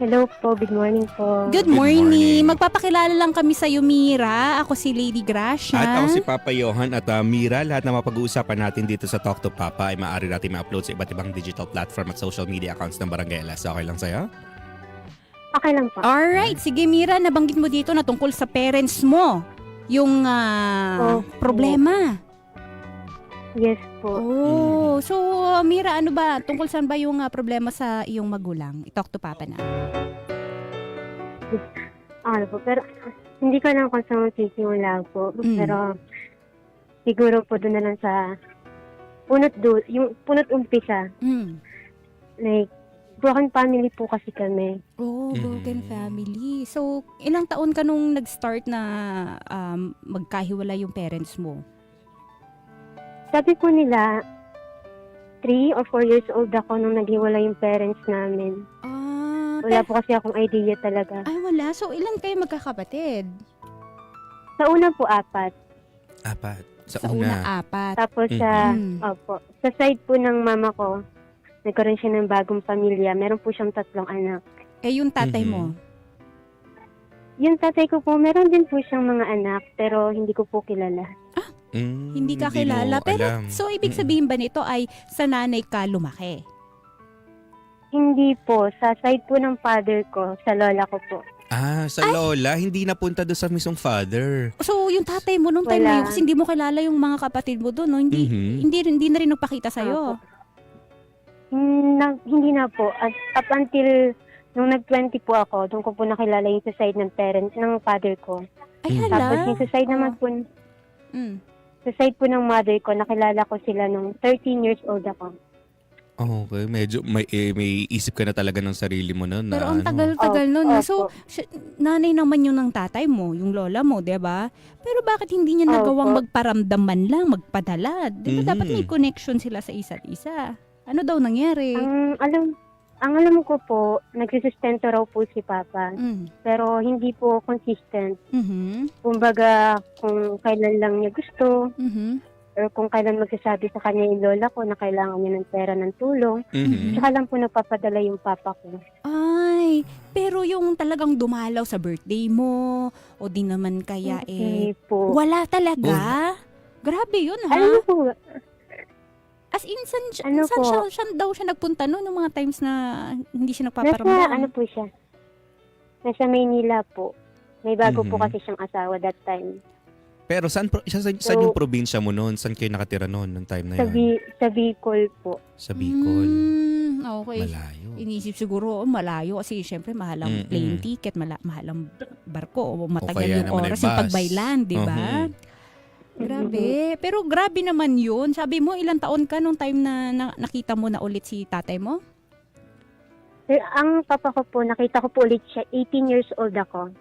Hello po, good morning po. Good morning. morning. Magpapakilala lang kami sa iyo, Mira. Ako si Lady Gracia. At ako si Papa Johan at Mira, lahat na mapag-uusapan natin dito sa Talk to Papa ay maaari natin ma-upload sa iba't ibang digital platform at social media accounts ng Barangay LS. Okay lang sa'yo? Okay lang po. Alright, sige Mira, nabanggit mo dito na tungkol sa parents mo. Yung problema. Yes po. Oh, so Mira, ano ba? Tungkol saan ba yung problema sa iyong magulang? I-talk to Papa na. Ano po, pero hindi ko lang kung saan magsisimula po. Mm. Pero siguro po doon na lang sa yung punot umpisa. Like, broken family po kasi kami. Oh, broken family. So, ilang taon ka nung nag-start na magkahiwalay yung parents mo? Sabi po nila, 3 or 4 years old ako nung naghiwalay yung parents namin. Wala po kasi akong idea talaga. Ay, wala. So, ilan kayo magkakapatid? Sa una po, 4. Apat. Sa Sa una, una. 4. Tapos sa, Mhm. opo, sa side po ng mama ko, nagkaroon siya ng bagong pamilya. Meron po siyang 3 anak. Eh, yung tatay Mhm. mo? Yung tatay ko po, meron din po siyang mga anak, pero hindi ko po kilala. Hindi ka mo kilala. Pero, alam. so, ibig sabihin ba nito ay sa nanay ka lumaki? Hindi po, sa side po ng father ko, sa lola ko po. Sa lola, hindi napunta doon sa mismong father. So, yung tatay mo nung time na yun, Wala. kasi hindi mo kilala yung mga kapatid mo doon, no? Hindi, Mhm. hindi na rin nagpakita sa'yo. Hindi na po. At up until nung nag-20 po ako, doon ko po nakilala yung sa side ng parents, ng father ko. Ay, Mhm. hala. Tapos yung sa side naman po, Mm. sa side po ng mother ko, nakilala ko sila nung 13 years old ako. Okay, medyo may isip ka na talaga ng sarili mo noon. Pero ang ano. tagal-tagal nun. Opo. So, nanay naman yun ng tatay mo, yung lola mo, di ba? Pero bakit hindi niya nagawang Opo. magparamdam man lang, magpadala? Di ba dapat Mhm. may connection sila sa isa't isa? Ano daw nangyari? Ang alam ko po, nagsisustento raw po si Papa. Mm. Pero hindi po consistent. Mhm. Kumbaga, kung kailan lang niya gusto, Mhm. or kung kailan magsasabi sa kanya yung lola ko na kailangan niya ng pera ng tulong, Mhm. tsaka lang po nagpapadala yung Papa ko. Ay, pero yung talagang dumalaw sa birthday mo, o di naman kaya Hindi po. wala talaga? Grabe yun, ha? Alam niyo po, As in, Ano saan po? siya daw siya nagpunta noon ng mga times na hindi siya nasa nagpaparamdam? ano po siya? Nasa Maynila po. May bago po Mhm. kasi siyang asawa that time. Pero saan So, yung probinsya mo noon? Saan kayo nakatira noon nung time na Sa, yun? sa Bicol po. Sa Bicol. Okay. Malayo. Inisip siguro, malayo kasi syempre mahal ang Mm-mm. plane ticket, mahal ang barko, o matagal kaya yung naman ay oras yung bus. pagbaylan, di ba? Mhm. Grabe. Pero grabe naman yun. Sabi mo, ilang taon ka nung time na, nakita mo na ulit si tatay mo? Ang papa ko po, nakita ko po ulit siya, 18 years old ako.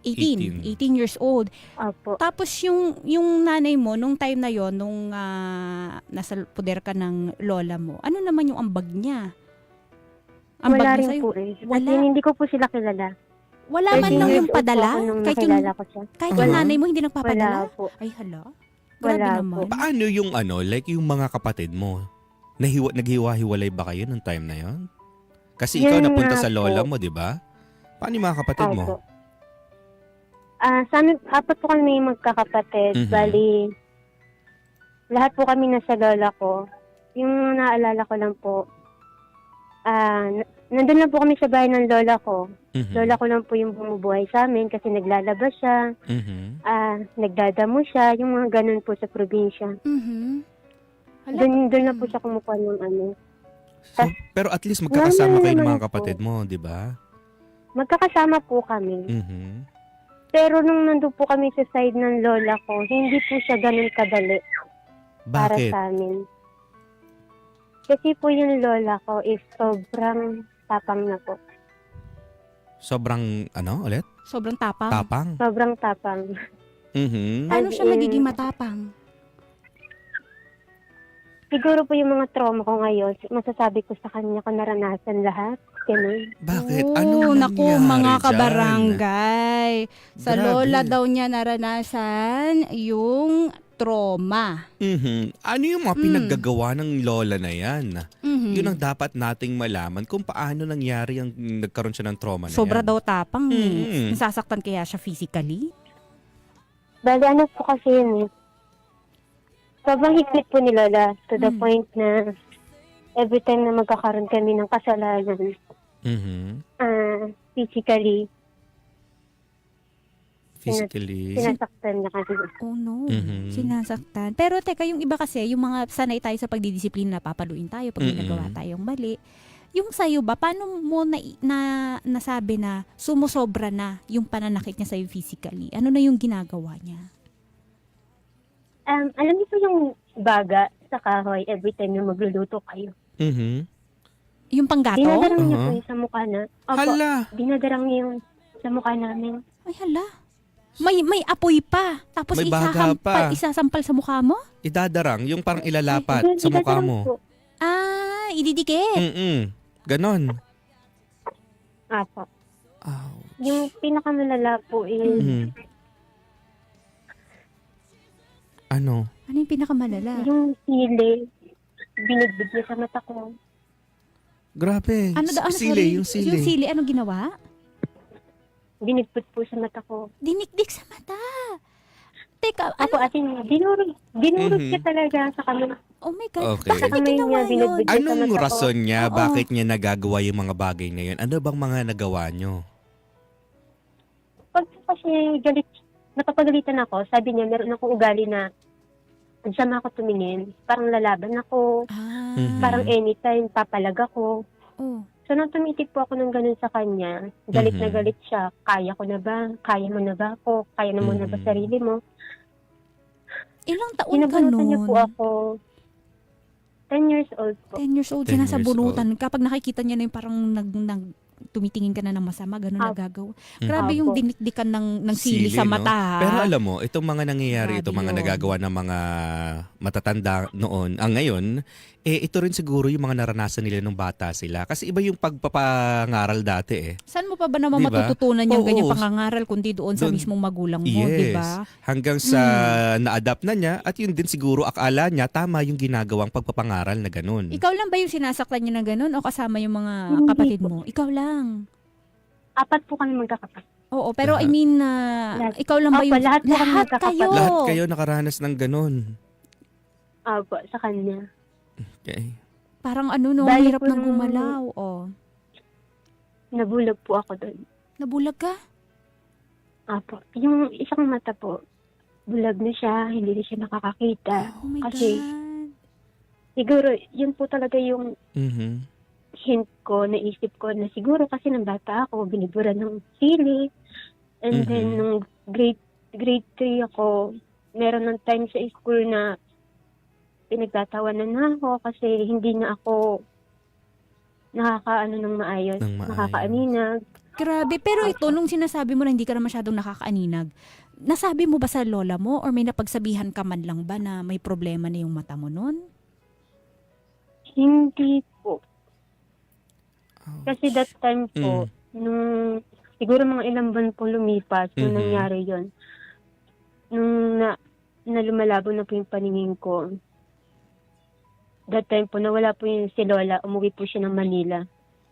18 years old. Opo. Tapos yung nanay mo, nung time na yon nung nasa poder ka ng lola mo, ano naman yung ambag niya? Ambag Wala niya rin sa'yo? po eh. Wala? At hindi ko po sila kilala. Wala man 13 lang years yung old po padala? ako nung Kahit nakilala yung, ko siya. kahit yung Aha. nanay mo hindi Wala nagpapadala? po. Ay, hala. Grabe Wala naman. po. Paano yung like yung mga kapatid mo? Naghiwa-hiwalay ba kayo nung time na yon? Kasi ikaw Yun napunta nga sa lola po. mo, di ba? Paano yung mga kapatid mo? Opo. Sa amin, apat po kami magkakapatid. Mhm. Bali, lahat po kami nasa lola ko. Yung naalala ko lang po, nandun lang po kami sa bahay ng lola ko. Mhm. Lola ko lang po yung bumubuhay sa amin kasi naglalaba siya, Mhm. nagdadamo siya, yung mga ganun po sa probinsya. Mhm. Hala. Doon na po siya kumukuha ng ano. So, pero at least magkakasama Wala kayo ng naman mga po. kapatid mo, di ba? Magkakasama po kami. Mhm. Pero nung nandun po kami sa side ng lola ko, hindi po siya ganun kadali para Bakit? sa amin. Kasi po yung lola ko is sobrang tapang na po. Sobrang, ulit? Sobrang tapang. Tapang? Sobrang tapang. Mhm. Paano As siya in, nagiging matapang? Siguro po yung mga trauma ko ngayon, masasabi ko sa kanya ko naranasan lahat. Ganun. Bakit? Oh, Anong naku, nangyari mga dyan? kabarangay. Sa Grabe. lola daw niya naranasan yung trauma. Mhm. Ano yung mga pinaggagawa ng lola na yan? Mhm. Yun ang dapat nating malaman kung paano nangyari ang nagkaroon siya ng trauma na Sobra yan. daw tapang. Mhm. Nasasaktan kaya siya physically? Bali, ano po kasi yun eh. Sobrang higpit po ni Lola to the point na every time na magkakaroon kami ng kasalanan, Mhm. physically, Physically. sinasaktan na kami. Oh no, Mhm. sinasaktan. Pero teka, yung iba kasi, yung mga sanay tayo sa pagdidisiplina, napapaluin tayo pag may Mm-mm. nagawa tayong mali. Yung sa'yo ba, paano mo nasabi na sumusobra na yung pananakit niya sa'yo physically? Ano na yung ginagawa niya? Alam niyo po yung baga sa kahoy every time na magluluto kayo. Mhm. Yung panggato? Dinadarang niyo po Uh-huh. yung sa mukha na. Opo, Hala. dinadarang niyo yung sa mukha namin. Ay, hala. May apoy pa. Tapos May baga pa. isasampal sa mukha mo? Idadarang, yung parang ilalapat sa mukha Dinadarang mo. po. Ididikit. Mhm. Ganon. Apo. Ow. Yung pinakamalala po is Mhm. Ano? Ano yung pinakamalala? yung sili. Binigbig niya sa mata ko. Grabe. Ano daw? Sili, yung Yung sili. sili, ano ginawa? Binigpit po sa mata ko. Dinikdik sa mata. Teka, Apo, ano? as in, dinurog Mhm. siya talaga sa kamay. Oh my God. Okay. Bakit niya Kamay ginawa niya, yun? binibig- Anong Sa mata ko. rason niya? Oo. Bakit niya nagagawa yung mga bagay na yun? Ano bang mga nagawa nyo? kasi napapagalitan ako. Sabi niya, meron akong ugali na sama ako tumingin. Parang lalaban ako. Parang anytime papalag ako. Oh. So, nung tumitig po ako ng ganun sa kanya, galit na galit siya. Kaya ko na ba? Kaya mo na ba ako? Kaya na mo na ba sarili mo? Ilang taon ka Pinabunutan niya nun? po ako. 10 years old po. 10 years old, 10 nasa years bunutan. Kapag nakikita niya na yung parang tumitingin ka na ng masama, gano'n nagagawa. Grabe yung Opo. dinikdikan ng sili sa no? mata, ha? Pero alam mo, itong mga nangyayari, Grabe itong mga yun. nagagawa ng mga matatanda noon, ngayon, ito rin siguro yung mga naranasan nila nung bata sila. Kasi iba yung pagpapangaral dati eh. Saan mo pa ba naman Diba? matututunan yung Oo. ganyang pangangaral kundi doon sa Doon- mismong magulang mo, Yes. di ba? Hanggang sa na-adapt na niya at yun din siguro akala niya tama yung ginagawang pagpapangaral na ganun. Ikaw lang ba yung sinasaktan niya na gano'n o kasama yung mga Hindi kapatid po. mo? Ikaw lang. 4 po kami magkakapatid. Oo, pero I mean, ikaw lang ba Opo, yung... lahat po kami magkakapatid. kayo. Lahat kayo nakaranas ng ganun. Opo, sa kanya. Okay. Parang ano no, Dahil hirap po ng nung- gumalaw. Oh. Nabulag po ako doon. Nabulag ka? Opo. Yung isang mata po, bulag na siya, hindi na siya nakakakita. Oh my Kasi- God. Siguro, yun po talaga yung Mhm. hint ko, naisip ko na siguro kasi ng bata ako, binibura ng sili. And then, Mhm. nung grade 3 ako, meron ng time sa school na pinagtatawanan na ako kasi hindi na ako nakakaano ng maayos, Ng maayos. nakakaaninag. Grabe. Pero ito, nung sinasabi mo na hindi ka na masyadong nakakaaninag, nasabi mo ba sa lola mo or may napagsabihan ka man lang ba na may problema na yung mata mo nun? Hindi po. Kasi that time Mm. po, nung siguro mga ilang buwan po lumipas, nung Mhm. nangyari yon, nung na lumalabo na po yung paningin ko, that time po, nawala po yung si Lola, umuwi po siya ng Manila.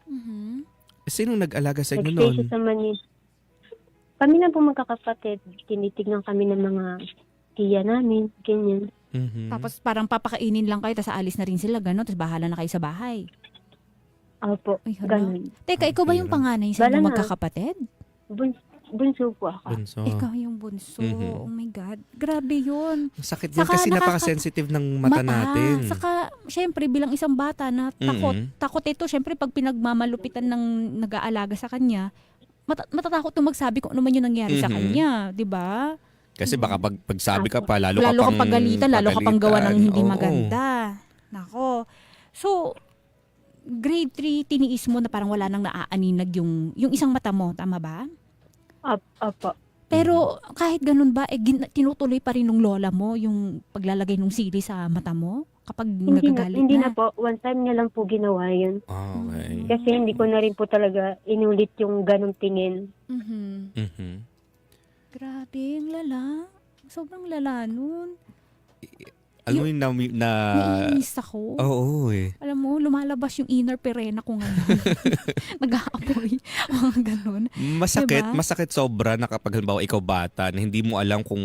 Mhm. Sinong nag-alaga sa inyo Nagstay noon? siya sa Manila. Kami na po magkakapatid, tinitignan kami ng mga tiya namin, ganyan. Mhm. Tapos parang papakainin lang kayo, tapos aalis na rin sila, gano'n, tapos bahala na kayo sa bahay. Opo, Ay, hala. ganun. Teka, ikaw ba yung Hirap. panganay sa Wala inyong na. magkakapatid? Bunso po ako. Bunso. Ikaw yung bunso. Mhm. Oh my God. Grabe yun. Sakit din Saka kasi napaka-sensitive ng mata natin. Saka, syempre, bilang isang bata na takot. Mhm. Takot ito, syempre, pag pinagmamalupitan ng nag-aalaga sa kanya, matatakot na magsabi kung ano man yung nangyari sa Mhm. kanya. Di ba? Kasi baka pagsabi ka pa, lalo Lalo ka kang pagalitan, lalo ka pang gawa ng hindi Oo. maganda. Nako. So, grade 3, tiniis mo na parang wala nang naaaninag yung isang mata mo. Tama ba? Opo. Pero kahit ganun ba, tinutuloy pa rin ng lola mo yung paglalagay ng sili sa mata mo kapag nagagalit Hindi na? na po. One time niya lang po ginawa yun. Okay. Kasi hindi ko na rin po talaga inulit yung ganong tingin. Mhm. Mhm. Grabe, ang lala. Sobrang lala nun. Alam mo yung Naiinis ako. Oo eh. Alam mo, lumalabas yung inner perena ko ngayon. Nag-aapoy. Mga ganun. Masakit, Diba? masakit sobra na kapag halimbawa ikaw bata na hindi mo alam kung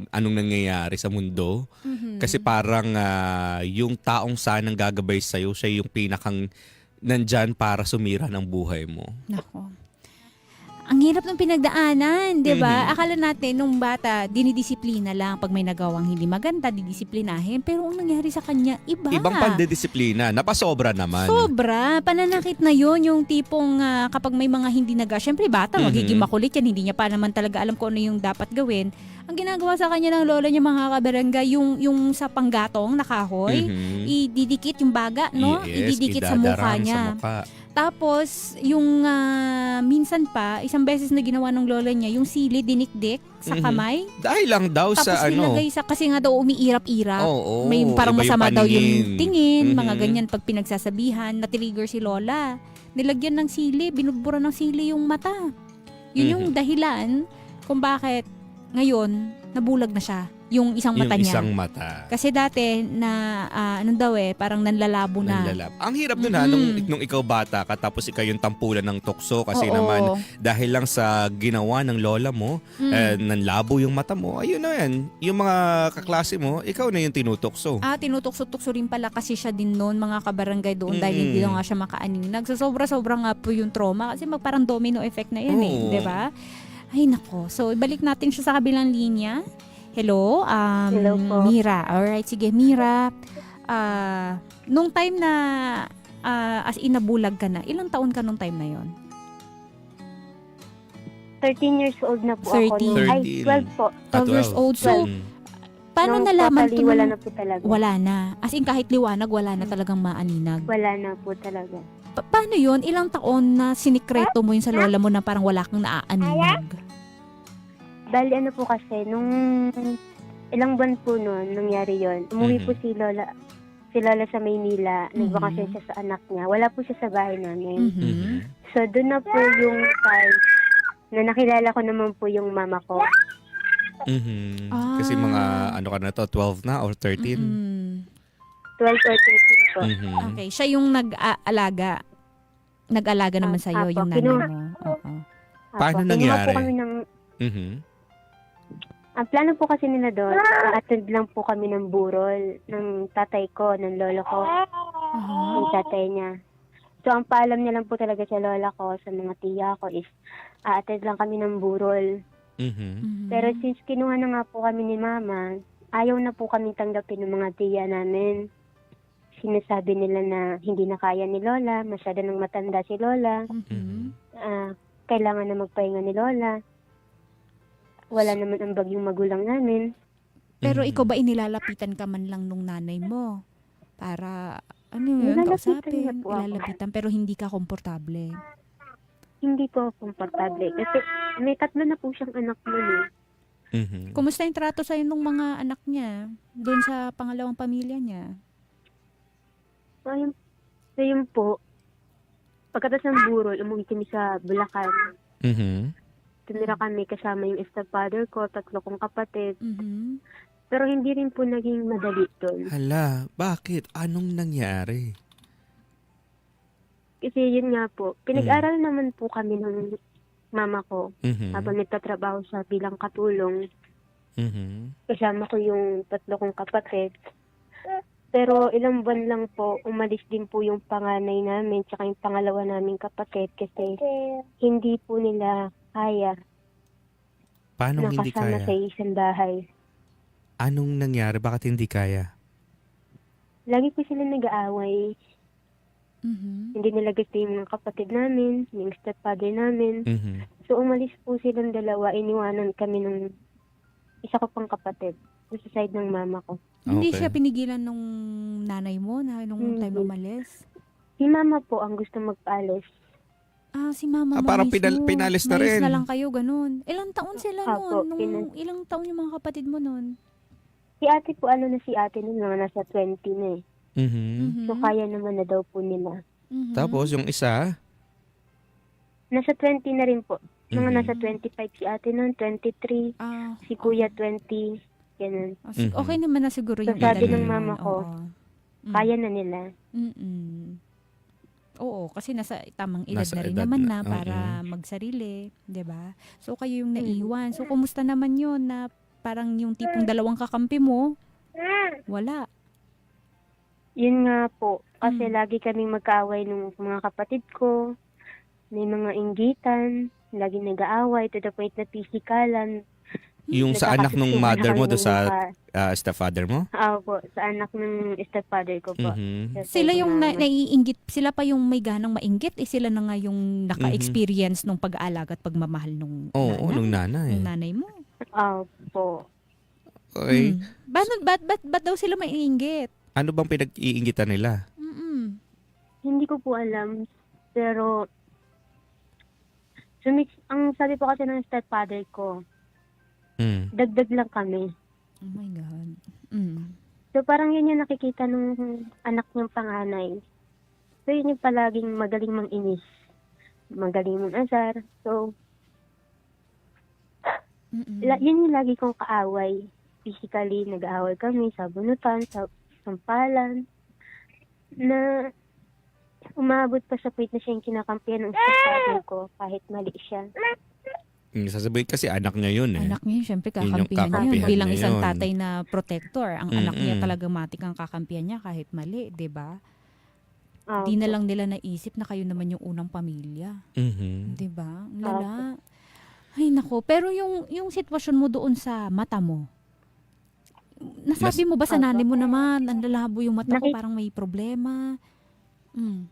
anong nangyayari sa mundo. Mhm. Kasi parang yung taong sanang gagabay sa'yo, siya yung pinakang nandyan para sumira ng buhay mo. Nako. Ang hirap ng pinagdaanan, di ba? Mhm. Akala natin nung bata, dinidisiplina lang pag may nagawang hindi maganda, didisiplinahin. Pero ang nangyari sa kanya, iba. Ibang pandidisiplina, napasobra naman. Sobra. Pananakit na yon yung tipong kapag may mga hindi syempre bata, Mhm. magiging makulit yan. Hindi niya pa naman talaga alam kung ano yung dapat gawin. Ang ginagawa sa kanya ng lola niya, mga kabarangay, yung sa panggatong na kahoy, Mhm. ididikit yung baga, no? Yes, Ididikit sa mukha idadarang niya. sa mukha. Tapos, yung minsan pa, isang beses na ginawa ng lola niya, yung sili dinikdik sa Mhm. kamay. Dahil lang daw Tapos sa nilagay sa, kasi nga daw umiirap-irap. Oo, May parang iba masama daw yung tingin, Mhm. mga ganyan pag pinagsasabihan, na-trigger si lola. Nilagyan ng sili, binubura ng sili yung mata. Yun yung Mhm. dahilan kung bakit ngayon nabulag na siya, yung isang mata yung niya. isang mata. Kasi dati na ano daw parang nanlalabo na. Nanlalab. Ang hirap nun nung ikaw bata ka tapos ikaw yung tampulan ng tukso kasi Oo. naman dahil lang sa ginawa ng lola mo, nanlabo yung mata mo, ayun na yan. Yung mga kaklase mo, ikaw na yung tinutukso. Tinutukso-tukso rin pala kasi siya din noon, mga kabarangay doon, dahil Mm. hindi daw nga siya makaaninag. So, sobra-sobra nga po yung trauma kasi parang domino effect na yan Oo. di ba? Ay nako. So ibalik natin siya sa kabilang linya. Hello, Hello po. Mira. Alright, sige Mira. Nung time na as in nabulag ka na, ilang taon ka nung time na yon? 13 years old na po ako. 13. Ay, 13. 12 po. 12 years old. So, Mm. paano Nung nalaman totally, to? wala na po talaga. Wala na. As in kahit liwanag, wala na talagang maaninag. Wala na po talaga. Paano yun? Ilang taon na sinikreto mo yun sa lola mo na parang wala kang naaaninag? Dahil ano po kasi, nung ilang buwan po noon, nangyari yon. Umuwi po si Lola sa Maynila. Nagbakasyon siya sa anak niya. Wala po siya sa bahay namin. Mhm. So, doon na po yung time na nakilala ko naman po yung mama ko. Mhm. Ah. Kasi mga ano ka na to, 12 na or 13? Mhm. 12 or 13 po. Mhm. Okay, siya yung nag-alaga. Nag-alaga naman sa'yo, Apo, yung nanay mo. Oo. Paano Apo, kinuha nangyari? po kami ng, Mhm. ang plano po kasi nila doon, attend lang po kami ng burol ng tatay ko, ng lolo ko, Aha. ng tatay niya. So, ang paalam niya lang po talaga sa lola ko, sa mga tiya ko is, attend lang kami ng burol. Mhm. Mhm. Pero since kinuha na nga po kami ni mama, ayaw na po kami tanggapin ng mga tiya namin. Sinasabi nila na hindi na kaya ni lola, masyado nang matanda si lola, Mhm. kailangan na magpahinga ni lola. Wala naman ang bagyong magulang namin. Pero Mhm. ikaw ba inilalapitan ka man lang nung nanay mo? Para, ano yun, Nilalapitan kausapin, niya po ako. ilalapitan, pero hindi ka komportable. Hindi po ako komportable. Kasi may 3 na po siyang anak nun eh. Mhm. Kumusta yung trato sa'yo nung mga anak niya? Doon sa pangalawang pamilya niya? Ayun po. Pagkatapos ng burol, umuwi kami sa Bulacan. Mhm. Tumira kami kasama yung stepfather ko, 3 kong kapatid. Mhm. Pero hindi rin po naging madali doon. Hala, bakit? Anong nangyari? Kasi yun nga po, pinag-aral naman po kami ng mama ko Mhm. habang nagtatrabaho siya bilang katulong. Mhm. Kasama ko yung 3 kong kapatid. Pero ilang buwan lang po, umalis din po yung panganay namin tsaka yung pangalawa naming kapatid kasi hindi po nila kaya Paano na hindi kasama kaya? sa isang bahay. Anong nangyari? Bakit hindi kaya? Lagi po sila nag-aaway. Mhm. Hindi nila gusto yung mga kapatid namin, yung stepfather namin. Mhm. So umalis po silang dalawa, iniwanan kami ng isa ko pang kapatid sa side ng mama ko. Hindi Okay. siya pinigilan nung nanay mo na nung time Hindi. umalis? Si mama po ang gusto magpaalis. Si mama mo Parang mismo. pinalis na Umalis rin. na lang kayo, ganun. Ilang taon sila Apo, nun? Ilang taon yung mga kapatid mo nun? Si ate po, si ate nun, mga nasa 20 na eh. Mhm. Mhm. So kaya naman na daw po nila. Mhm. Tapos yung isa? Nasa 20 na rin po. Mga Mhm. nasa 25 si ate nun, 23, si kuya 20, ganun. Mhm. Okay naman na siguro So, yung sabi edad ng na mama yun, ko, oo. Mm. Kaya na nila. Mm-mm. Oo, kasi nasa tamang edad Nasa na rin edad naman na, na para magsarili, 'di ba? So kayo yung naiwan. So kumusta naman 'yon na parang yung tipong dalawang kakampi mo? Wala. Yun nga po, kasi Mm. lagi kaming magkaaway ng mga kapatid ko. May mga inggitan, lagi nag-aaway to the point na pisikalan. Yung sa anak ng Nagkakasusuman mother mo kami do ng sa mukha. stepfather mo? Po, sa anak ng stepfather ko po. Mhm. Sa Sila side yung ng mama. naiinggit, sila pa yung may ganang mainggit, sila na nga yung naka-experience nung pag-aalaga at pagmamahal nung Oo, nung nanay. nung nanay mo. Po. Okay. Ba't daw sila maiinggit? Ano bang pinag-iingitan nila? Mm-mm. Hindi ko po alam, pero ang sabi po kasi ng stepfather ko, Mm. dagdag lang kami. Oh my God. Mm. So parang yun yung nakikita ng anak niyang panganay. So yun yung palaging magaling mang-inis. Magaling mang-asar. So Mm-mm. yun yung lagi kong kaaway. Physically, nag-aaway kami sa bunutan, sa sampalan. Na umabot pa sa point na siya yung kinakampihan ng stepfather ko kahit mali siya. Sasabihin kasi anak niya yun eh. Anak niya, syempre Yun yung kakampihan niya yun. kakampihan Bilang niya isang yun. tatay na protector, ang anak niya Mm-mm. talagang matik ang kakampihan niya kahit mali, 'di ba? Opo. Di na lang nila naisip na kayo naman yung unang pamilya, Mhm. 'di ba? Ang lala. Ay nako, pero yung sitwasyon mo doon sa mata mo, nasabi mo ba sa nanay mo naman, ang lalabo yung mata ko, parang may problema? Mm.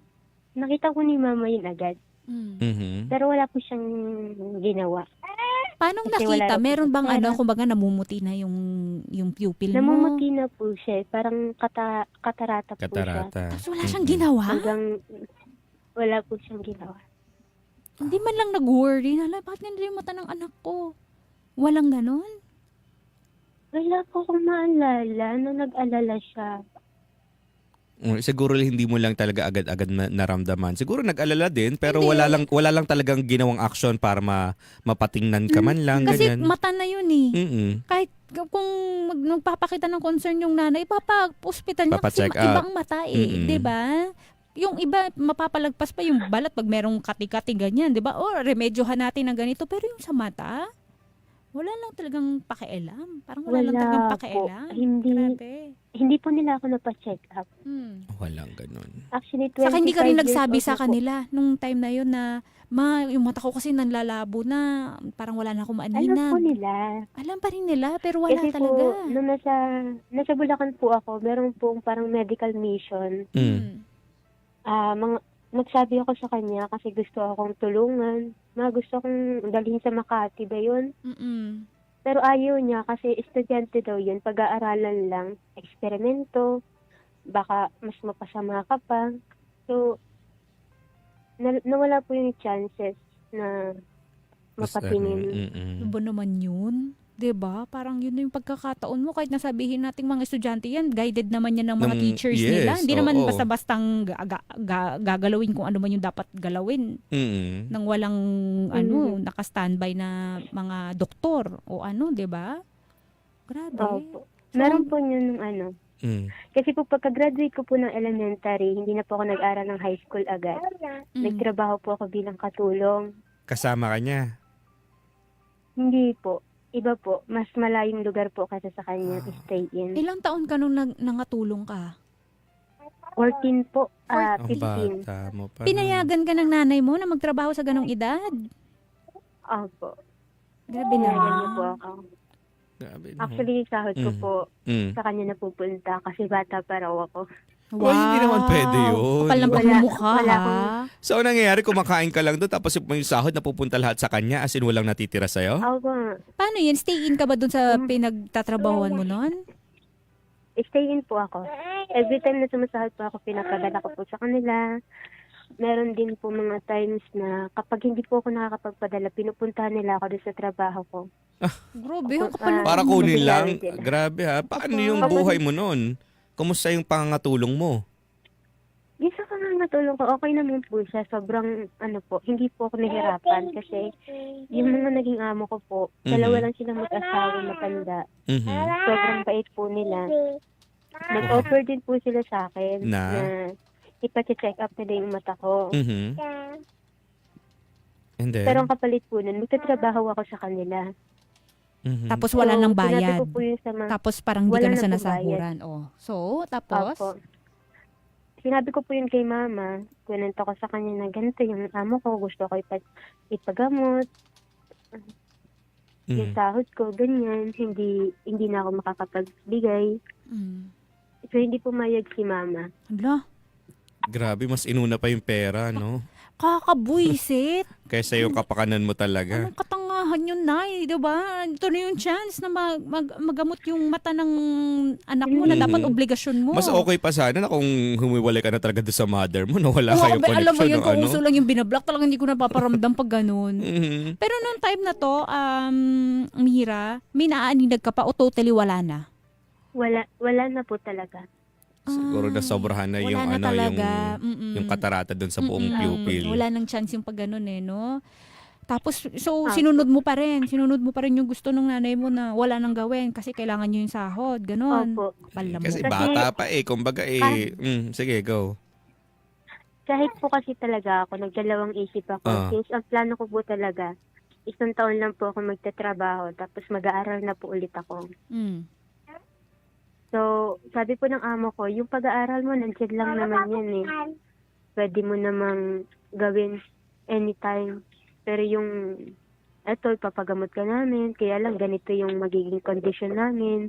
Nakita ko ni mama yun agad. Mm. Mhm. Pero wala po siyang ginawa. Paano Kasi wala nakita? raw po Meron siya bang pera. kumbaga namumuti na yung pupil mo? Namumuti na po siya. Parang katarata po siya. Katarata. Tapos wala siyang ginawa? Hanggang wala po siyang ginawa. Hindi man lang nag-worry. Hala, bakit ganito yung mata ng anak ko? Walang ganon? Wala po akong maalala na nag-alala siya. Siguro hindi mo lang talaga agad-agad naramdaman. Siguro nag-alala din pero wala lang talagang ginawang action para mapatingnan ka man lang Kasi ganyan. mata na yun eh. Mm-mm. Kahit kung magpapakita ng concern yung nanay, ipapa-hospital niya kasi Papa-check up. ibang mata eh. Mm-mm. 'Di ba? Yung iba, mapapalagpas pa yung balat pag merong kati-kati ganyan, 'di ba? O remedyohan natin ng ganito. Pero yung sa mata, wala lang talagang pakialam. Parang wala lang talagang Wala po. pakialam. Hindi. Grabe. Hindi po nila ako napacheck up. Walang ganun. Actually, 25 Saka hindi ka rin years nagsabi old sa na po. kanila nung time na yun na, yung mata ko kasi nanlalabo na, parang wala na akong Alam po maaninag. nila. Alam pa rin nila, pero wala Kasi talaga. po, nung nasa Bulacan po ako, meron pong parang medical mission. Mm. Nagsabi ako sa kanya kasi gusto akong tulungan. Gusto akong dalhin sa Makati ba yun? Mm-mm. Pero ayaw niya kasi estudyante daw yun. Pag-aaralan lang, eksperimento, baka mas mapasama ka pa. So, nawala po yung chances na mapatingin. Ano ba naman yun? 'Di ba? Parang yun yung pagkakataon mo kahit nasabihin nating mga estudyante yan, guided naman yan ng mga teachers nila. Yes, Hindi naman oo. basta-bastang gagalawin kung ano man yung dapat galawin Mm-mm. nang walang naka-standby na mga doktor o 'di ba? Grabe. Opo. Meron po yun ng Mm. Kasi po pagka-graduate ko po ng elementary, hindi na po ako nag-aral ng high school agad. Nagtrabaho po ako bilang katulong. Kasama ka niya. Hindi po. Iba po. Mas malayong lugar po kasi sa kanya stay in. Ilang taon ka nung nangatulong ka? 14 po. Ang 15. bata mo pa. Pinayagan ka ng nanay mo na magtrabaho sa ganong edad? Opo. Grabe Pinayagan niyo naman. po ako. Grabe, no? Actually, sahod ko Mm. po Mm. sa kanya napupunta kasi bata pa raw ako. Well, hindi naman pwede yun. Kapal ng Wala- pagmumukha, wala ha? So, anong nangyayari? Kumakain ka lang doon tapos yung sahod napupunta lahat sa kanya as in walang natitira sa'yo? Ako, Paano yun? Stay in ka ba dun sa pinagtatrabahuan mo nun? stay in po ako. Every time na sumasahod po ako, pinapadala ko po sa kanila. Meron din po mga times na kapag hindi po ako nakakapagpadala, pinupuntahan nila ako doon sa trabaho ko. Grabe, ang kapal ng Para kunin Mabigayan lang. sila. Grabe ha. Paano yung buhay mo noon? Kumusta yung pangangatulong mo? Yung sa natulong ko, okay naman po siya. Sobrang, hindi po ako nahirapan kasi yung mga naging amo ko po, dalawa lang silang mag-asawa matanda. Mhm. Sobrang bait po nila. Nag-offer din po sila sa akin Na? ipa-check up nila yung mata ko. Mhm. And then? Pero ang kapalit po nun, magtatrabaho ako sa kanila. Mhm. Tapos wala nang sinabi bayad. ko po yun sa mga... Tapos parang hindi Wala ka na na sa po nasahuran. Oh. So, tapos? Opo. Sinabi ko po yun kay mama. Kunento ko sa kanya na ganito yung amo ko. Gusto ko ipagamot. Yung Mhm. sahod ko, ganyan. Hindi na ako makakapagbigay. Mm. So, hindi pumayag si mama. Hala, Grabe, mas inuna pa yung pera, no? kakabuisit. Kaysa yung kapakanan mo talaga. Anong katangahan yun, Nay? Diba? Ito na yung chance na magamot yung mata ng anak mo na dapat obligasyon mo. Mas okay pa sana na kung humiwalay ka na talaga doon sa mother mo na wala kayong Alam mo connection. yun, no, kung uso lang yung binablock, talagang hindi ko napaparamdam pag ganun. Mhm. Pero noong time na to, Mira, may naaaninag ka pa o totally wala na? Wala na po talaga. Siguro na sobrahan na Wala yung na talaga. yung katarata doon sa buong pupil. Wala nang chance yung pag ganun no? Tapos, so, sinunod mo pa rin yung gusto ng nanay mo na wala nang gawin kasi kailangan nyo yung sahod, ganun. Opo. Pala mo. Kasi Kasi- bata pa kumbaga sige, go. Kahit po kasi talaga ako, nagdalawang isip ako. Ah. Since ang plano ko po talaga, 1 taon lang po ako magtatrabaho, tapos mag-aaral na po ulit ako. Mm. So, sabi po ng amo ko, yung pag-aaral mo, nandiyan lang naman yan eh. Pwede mo namang gawin anytime. Pero yung eto, ipapagamot ka namin, kaya lang ganito yung magiging condition namin.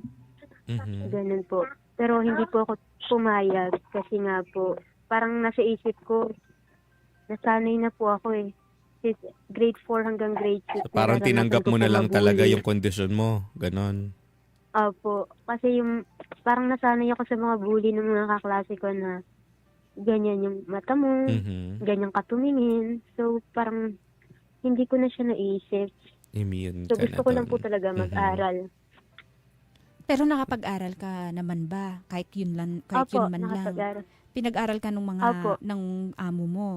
Mhm. Ganun po. Pero hindi po ako pumayag kasi nga po, parang nasa isip ko, nasanay na po ako eh. Since grade 4 hanggang grade 6. So, parang naranasan tinanggap ko mo na po lang talaga mabully. yung kondisyon mo. Ganon. Opo. Kasi yung, parang nasanay ako sa mga bully ng mga kaklase ko na ganyan yung mata mo, Mhm. ganyan ka tumingin. So, parang hindi ko na siya naisip. Immune So, ka gusto na ko lang dun. po talaga Mhm. mag-aral. Pero nakapag-aral ka naman ba? Kahit yun Opo, man lang. nakapag-aral. Pinag-aral ka ng mga Opo. ng amo mo.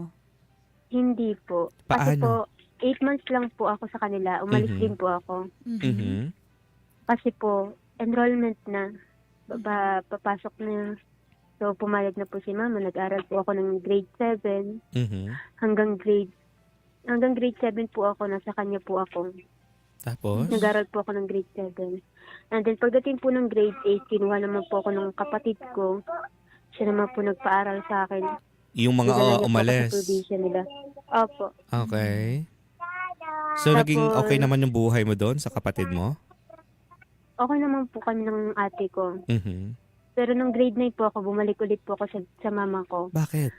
Hindi po. Kasi Paano? po, 8 months lang po ako sa kanila. Umalis Mhm. din po ako. Mhm. Kasi po, enrollment na. Papasok na. So, pumayag na po si mama. Nag-aral po ako ng grade 7 Mhm. hanggang grade 7 po ako. Nasa kanya po ako. Tapos? Nag-aral po ako ng grade 7. And then, pagdating po ng grade 8, kinuha naman po ako ng kapatid ko. Siya naman po nagpaaral sa akin. Yung mga Dinala niya po ako umalis. sa probinsya nila. Opo. Okay. So, naging Tapos- okay naman yung buhay mo doon sa kapatid mo? Okay naman po kami ng ate ko. Mhm. Pero nung grade 9 po ako, bumalik ulit po ako sa mama ko. Bakit?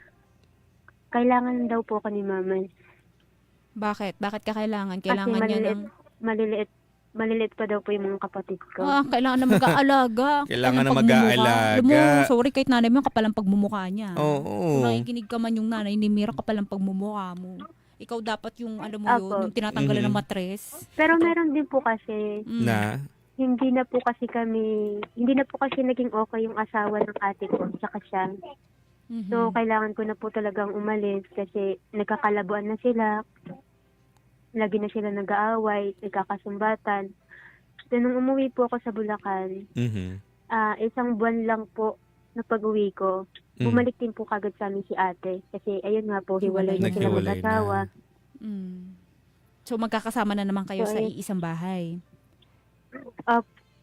Kailangan daw po ako ni mama. Bakit? Bakit ka kailangan? Kasi Kailangan niya ng... maliliit pa daw po yung mga kapatid ko. Kailangan na mag-aalaga. Kailangan na Kapalang pagmumukha. mag-aalaga. Alam mo, sorry, kahit nanay mo, kapalang pagmumukha niya. Oo. Kung nakikinig ka man yung nanay ni Mira, kapalang pagmumukha mo. Ikaw dapat yung, alam mo Apo. yun, yung tinatanggalan ng Mhm. matres. Pero meron din po kasi, Mm. Na? hindi na po kasi naging okay yung asawa ng ate ko, saka siya. Mhm. So, kailangan ko na po talagang umalis kasi nagkakalabuan na sila. Lagi na sila nag-aaway, nagkakasumbatan. So, nung umuwi po ako sa Bulacan, Mhm. 1 buwan lang po na pag-uwi ko, bumalik din po kagad sa amin si ate. Kasi ayun nga po, hiwalay na sila Naghiwalay mag-asawa. na. Mm. So, magkakasama na naman kayo So, sa ayun. iisang bahay.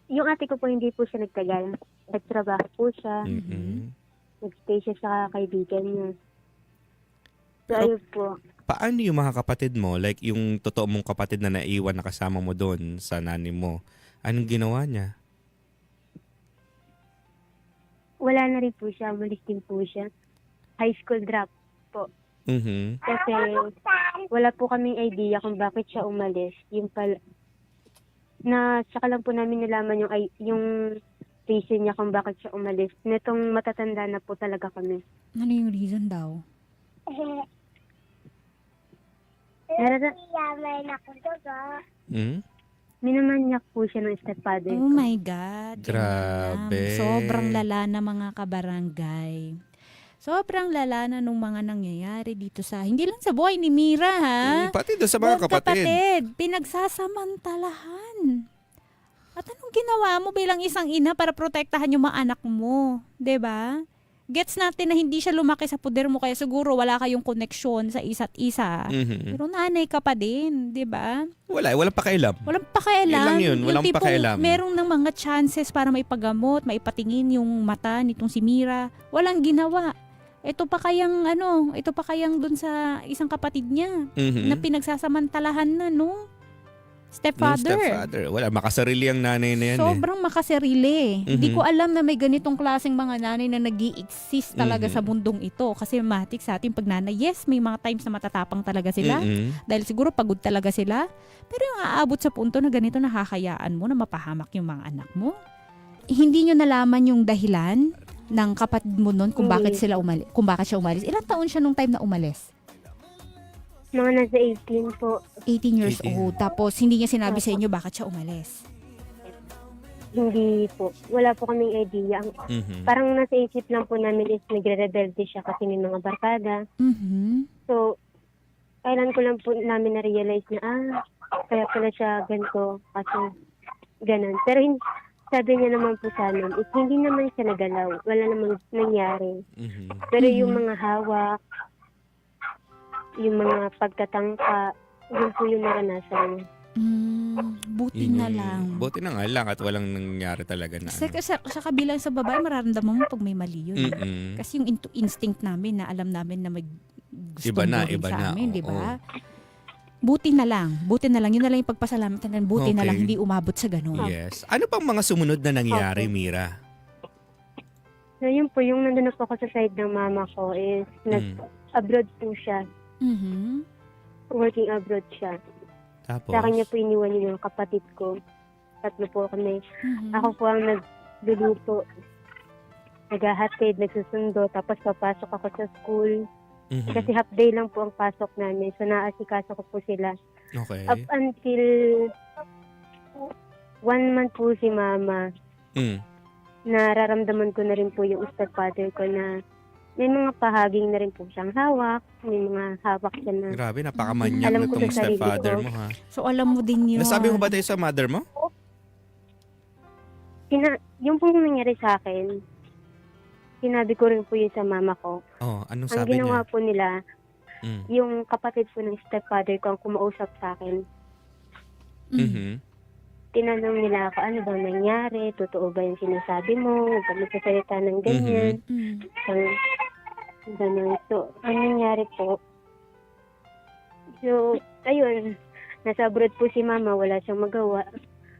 Yung ate ko po, hindi po siya nagtagal. Nagtrabaho po siya. Mhm. Nagstay siya sa kaibigan niya. So, Pero- ayun po. Paano yung mga kapatid mo? Like yung totoo mong kapatid na naiwan na kasama mo doon sa nanay mo. Anong ginawa niya? Wala na rin po siya. Umalis din po siya. High school drop po. Mhm. Kasi wala po kaming idea kung bakit siya umalis. Yung pala, na saka lang po namin nalaman yung reason niya kung bakit siya umalis. Netong matatanda na po talaga kami. Ano yung reason daw? Hmm? Minamanyak po siya ng stepfather Oh ko. my God. Grabe. Sobrang lala na mga kabarangay. Sobrang lala na nung mga nangyayari dito sa, hindi lang sa buhay ni Mira ha. Pati doon sa mga Buong kapatid. Pinagsasamantalahan. At anong ginawa mo bilang isang ina para protektahan yung mga anak mo? 'Di ba? Gets natin na hindi siya lumaki sa poder mo kaya siguro wala kayong koneksyon sa isa't isa. Mhm. Pero nanay ka pa din, 'di ba? Walang pakialam. Walang pakialam. Yun lang yun, Yung walang tipong pakialam. Merong ng mga chances para maipagamot, maipatingin yung mata nitong si Mira. Walang ginawa. Ito pa kayang dun sa isang kapatid niya Mhm. na pinagsasamantalahan na, no? Nung Stepfather. stepfather. Wala, makasarili ang nanay na yan Sobrang makasarili. Mhm. Hindi ko alam na may ganitong klaseng mga nanay na nag-i-exist talaga Mhm. sa mundong ito. Kasi matik sa ating pagnanay, yes, may mga times na matatapang talaga sila. Mhm. Dahil siguro pagod talaga sila. Pero yung aabot sa punto na ganito, nakakayaan mo na mapahamak yung mga anak mo. Hindi nyo nalaman yung dahilan ng kapatid mo nun kung bakit siya umalis. Ilang taon siya nung time na umalis? Mga nasa 18 po. 18 years 18. old. Tapos hindi niya sinabi sa inyo bakit siya umalis. Hindi po. Wala po kaming idea. Mhm. Parang nasa isip lang po namin is nagre-rebelde siya kasi may mga barkada. Mhm. So, kailan ko lang po namin na-realize na, kaya pala siya ganito kasi ganun. Pero sabi niya naman po sa amin, is hindi naman siya nagalaw. Wala namang nangyari. Mhm. Pero yung mga hawak, yung mga pagtatangka, yun po yung naranasan. Buti Yun na yung- lang. Buti na nga lang at walang nangyari talaga na. Sa kabilang sa babae, mararamdaman mo pag may mali yun. Mhm. Kasi yung instinct namin na alam namin na may gusto Iba na, rin iba sa na, amin, oo. di ba? Buti na lang. Yun na lang yung pagpasalamatan natin. Buti na Okay. lang, hindi umabot sa ganun. Yes. Ano pang mga sumunod na nangyari, Opo. Mira? So yun po, yung nandun na po ako sa side ng mama ko is Mm. nag-abroad po siya. Mhm. Working abroad siya. Tapos? Sa kanya po iniwan yun yung kapatid ko. Tatlo po kami. Mhm. Ako po ang nagluluto, naghahatid, nagsusundo, tapos papasok ako sa school. Mhm. Kasi half day lang po ang pasok namin. So naasikaso ko po sila. Okay. Up until 1 month po si mama, Mm. nararamdaman ko na rin po yung stepfather ko na may mga pahaging na rin po siyang hawak. May mga hawak siya na. Grabe, napakamanyak Alam na ko tong sa sarili stepfather ko. mo, ha? So, alam mo din yun. Nasabi mo ba tayo sa mother mo? Yung pong nangyari sa akin, sinabi ko rin po yun sa mama ko. Oh, anong Ang sabi ginawa niya? po nila, Mm. yung kapatid po ng stepfather ko ang kumausap sa akin. Mhm. Tinanong nila ako, ano bang nangyari? Totoo ba yung sinasabi mo? Huwag ka magsasalita ng ganyan. Mm. Ganun. So, ang nangyari po, so, ayun, nasa abroad po si mama, wala siyang magawa.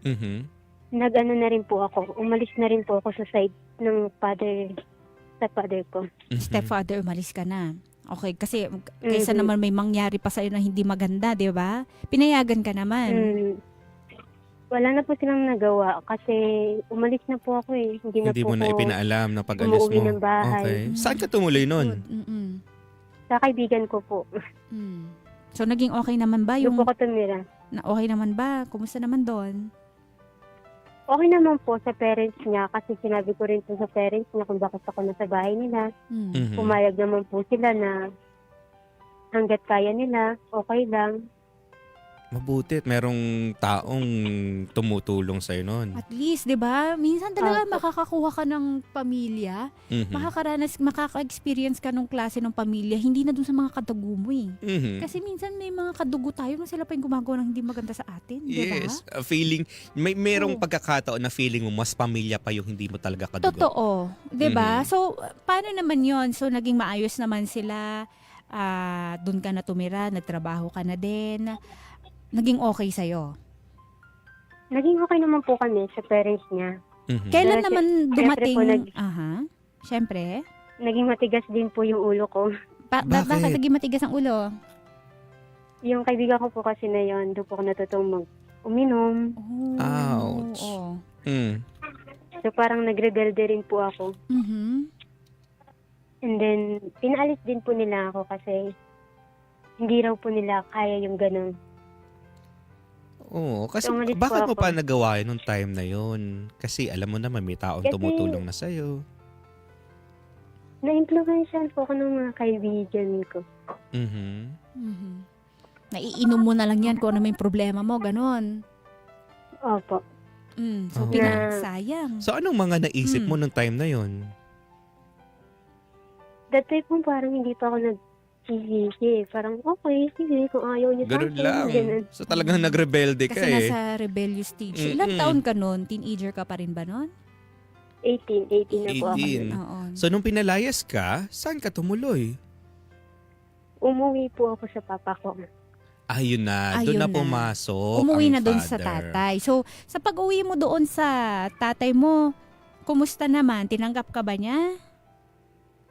Mhm. Nag-ano na rin po ako, umalis na rin po ako sa side ng stepfather ko. Mhm. Stepfather, umalis ka na. Okay, kasi kaysa Mhm. naman may mangyari pa sa'yo na hindi maganda, di ba? Pinayagan ka naman. Wala na po silang nagawa kasi umalis na po ako eh. Hindi na Hindi po mo na ako ipinaalam na pag-alis umuwi mo. ng bahay. Okay. Saan ka tumuloy nun? Good. Mm-mm. sa kaibigan ko po. Mm. So, naging okay naman ba Doon yung... po ako tumira. Okay naman ba? Kumusta naman doon? Okay naman po sa parents niya kasi sinabi ko rin po sa parents niya kung bakit ako nasa bahay nila. Mm. Mhm. Pumayag naman po sila na hanggat kaya nila, okay lang. Mabuti at merong taong tumutulong sa'yo nun. At least, di ba? Minsan talaga Opo. makakakuha ka ng pamilya, Mhm. makaka-experience ka ng klase ng pamilya, hindi na dun sa mga kadugo mo eh. Mhm. Kasi minsan may mga kadugo tayo na sila pa yung gumagawa ng hindi maganda sa atin, di ba? Yes. Feeling, merong Oo. pagkakataon na feeling mo mas pamilya pa yung hindi mo talaga kadugo. Totoo, 'di ba? Mhm. So paano naman 'yon? So naging maayos naman sila. Doon ka na tumira, nagtrabaho ka na din. Naging okay sa Naging okay naman po kami sa parents niya. Mhm. Kailan Pero naman syempre dumating? po, Syempre. Naging matigas din po yung ulo ko. Bakit? Bakit naging matigas ang ulo? Yung kaibigan ko po kasi na yun, doon po ako natutong uminom. Ouch. Oo. Mm. So parang nagrebelde rin po ako. Mhm. And then, pinaalis din po nila ako kasi hindi raw po nila kaya yung ganun. Oo, kasi So, umalis po bakit mo ako. pa nagawa yun nung time na yun? Kasi alam mo naman may taong Kasi- tumutulong na sa'yo. Na-influensyan po ako ng mga kaibigan ko. Mhm. Mhm. Naiinom mo na lang yan kung ano may problema mo, ganon. Opo. So, Oo. pinasayang. So anong mga naisip mo nung time na yun? That time po parang hindi pa ako nag-isisi. Parang okay, sige, kung ayaw niya sa Ganun akin. lang. Ganun. So talagang nagrebelde ka Kasi eh. nasa rebellious stage. Ilang Mm-mm. taon ka nun? Teenager ka pa rin ba nun? 18 na po ako. 18. Oo. So nung pinalayas ka, saan ka tumuloy? Umuwi po ako sa papa ko. Ayun na, Ayun doon na na. pumasok Umuwi ang na doon sa father. tatay. So, sa pag-uwi mo doon sa tatay mo, kumusta naman? Tinanggap ka ba niya?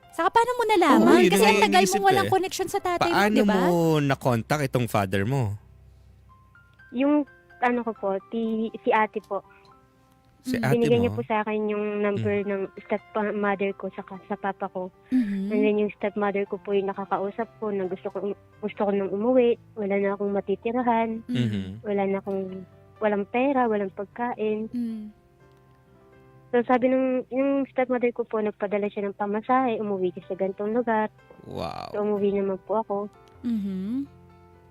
Saka paano mo nalaman? Oo, yun Kasi ang ang tagal iniisip mong walang eh. connection sa tatay Paano mo, di ba? mo na-contact itong father mo? Yung ano ko po, si ate po. Si ate Binigay niya mo? po sa akin yung number ng stepmother ko sa papa ko. Mhm. And then yung stepmother ko po yung nakakausap ko na gusto ko nang umuwi. Wala na akong matitirahan. Mhm. Wala na akong walang pera, walang pagkain. Mhm. So sabi yung stepmother ko po, nagpadala siya ng pamasahe, umuwi siya sa gantong lugar. Wow. So umuwi naman po ako. Mhm.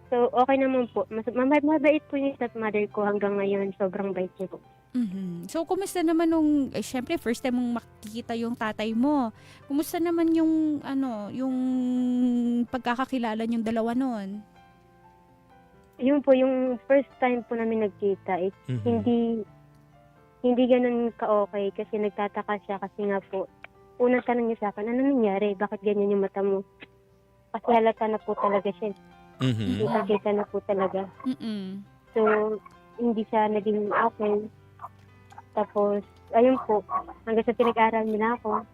So okay naman po. Mabait po yung stepmother ko hanggang ngayon. Sobrang bait niya po. Mhm. So, kumusta naman nung, syempre, first time mong makikita yung tatay mo. Kumusta naman yung, yung pagkakakilala yung dalawa nun? Yun po, yung first time po namin nagkita, Mhm. hindi ganun ka-okay kasi nagtataka siya kasi nga po, unang tanong niya sa akin, ano nangyari? Bakit ganyan yung mata mo? Kasi halata na po talaga siya. Mhm. Kita na po talaga. Mm-mm. So, hindi siya naging okay. Tapos, ayun po, hanggang sa pinag-aral nila ako,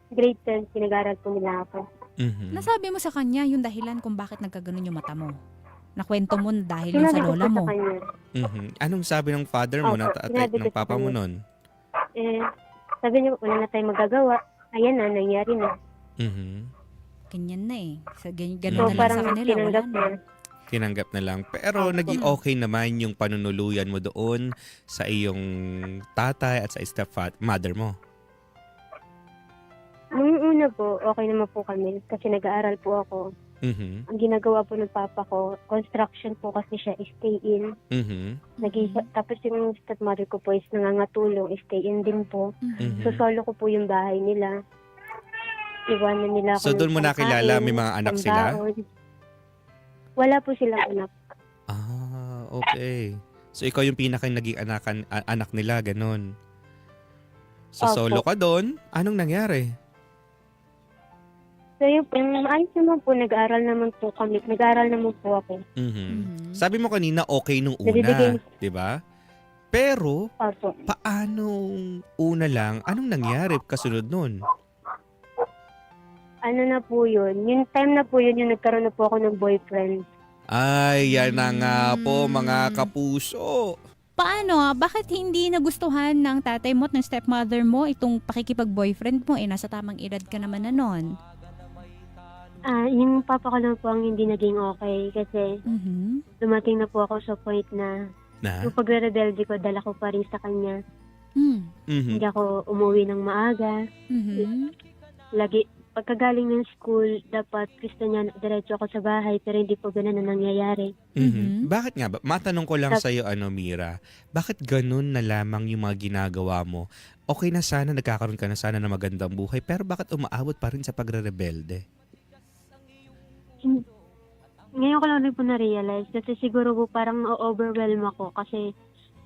grade 10, pinag-aral po nila ako. Mhm. Nasabi mo sa kanya yung dahilan kung bakit nagkaganon yung mata mo. Nakwento mo na dahil yun sa Sinabi ko lola po mo. sa kanya, Mhm. Anong sabi ng father mo, Opo, ng tatay, sinabi ko ng sa papa mo kanya. nun? Sabi niya, wala na tayong magagawa. Ayan na, nangyari na. Mhm. Ganyan na eh. So, Ganun na lang parang sa kanila. Wala tinanggap na. niya. Tinanggap na lang. Pero Opo. naging okay naman yung panunuluyan mo doon sa iyong tatay at sa stepmother mo. Nung una po, okay naman po kami kasi nag-aaral po ako. Mhm. Ang ginagawa po ng papa ko, construction po kasi siya, stay in. Mhm. Tapos yung stepmother ko po is nangangatulong, stay in din po. Mhm. So, solo ko po yung bahay nila. Iwanan nila ako So, doon ng mo nakilala, may mga anak sila? pambaon. Wala po silang anak. Ah, okay. So, ikaw yung pinakang naging anak nila, ganun. So, Opo. solo ka doon. Anong nangyari? So, yung ayos naman po, nag-aaral naman po kami. Nag-aaral naman po ako. Mhm. Mhm. Sabi mo kanina, okay nung una, Nabibigay- di ba? Pero, Opo. paano una lang, anong nangyari kasunod nun? Ano na po yun? Yung time na po yun, yung nagkaroon na po ako ng boyfriend. Ay, yan na nga po, mga Mm. kapuso. Paano? Bakit hindi nagustuhan ng tatay mo at ng stepmother mo itong pakikipag-boyfriend mo? Nasa tamang edad ka naman na nun. Yung papa ko lang po ang hindi naging okay kasi Mhm. dumating na po ako sa point na Na? yung pagre-rebelde ko, dala ko pa rin sa kanya. Mm. Mhm. Hindi ako umuwi ng maaga. Mhm. Lagi, pagkagaling ng school, dapat gusto niya diretso ako sa bahay pero hindi po ganun na nangyayari. Mhm. Mhm. Bakit nga ba? Matanong ko lang sa'yo, Mira. Bakit ganun na lamang yung mga ginagawa mo? Okay na sana, nagkakaroon ka na sana ng magandang buhay, pero bakit umaabot pa rin sa pagre-rebelde? Ngayon ko lang rin po na-realize kasi siguro po parang overwhelm ako kasi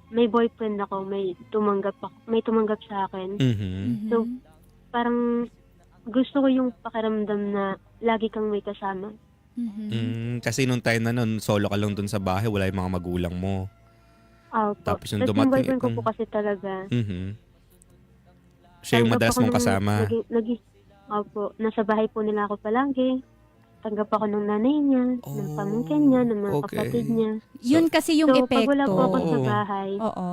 may boyfriend ako, may tumanggap sa akin. Mhm. Mhm. So, parang gusto ko yung pakiramdam na lagi kang may kasama. Mhm. Kasi nung time na nun, solo ka lang dun sa bahay, wala yung mga magulang mo. Opo. Tapos yung Tapos dumating boyfriend ko itong- po kasi talaga. Mhm. Siya yung tanggap madalas ako mong kasama. Opo, nasa bahay po nila ako palagi. Tanggap ako ng nanay niya, ng Oh, pamangkin niya, ng mga okay. kapatid niya. Yun kasi yung So, pag epekto. wala po ako sa Oo. bahay, Oo.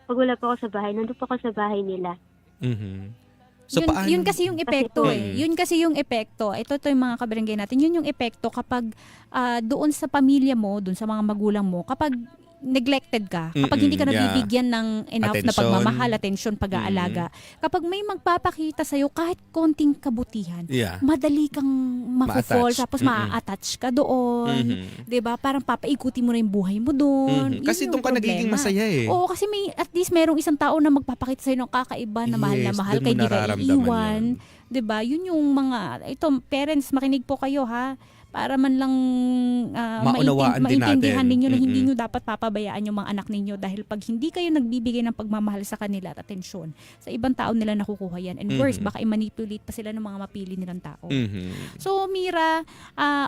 nandun po ako sa bahay nila. Mhm. So, yun, paano? yun kasi yung epekto Kasi- eh. Yun kasi yung epekto. Ito yung mga kabarangay natin. Yun yung epekto kapag doon sa pamilya mo, doon sa mga magulang mo, kapag neglected ka, kapag hindi ka Mm-mm, yeah. nabibigyan ng enough na Atensyon. pagmamahal, atensyon, pag-aalaga, kapag may magpapakita sa'yo kahit konting kabutihan, Yeah. madali kang mafo-fall, Ma-attach. tapos Mm-mm. ma-attach ka doon. Mhm. 'Di ba? Parang papaikutin mo na yung buhay mo doon. Mhm. Kasi doon ka nagiging masaya eh. Oo, kasi may at least merong isang tao na magpapakita sa'yo ng kakaiba na mahal na Yes, mahal doon kay mo di ka nararamdaman iiwan. yun. 'Di ba? Yun yung mga parents, makinig po kayo ha. Para man lang Maunawaan din maintindihan natin. ninyo na hindi Mm-mm. nyo dapat papabayaan yung mga anak ninyo dahil pag hindi kayo nagbibigay ng pagmamahal sa kanila at atensyon, sa ibang tao nila nakukuha yan. And worse, Mhm. baka i-manipulate pa sila ng mga mapili nilang tao. Mhm. So, Mira,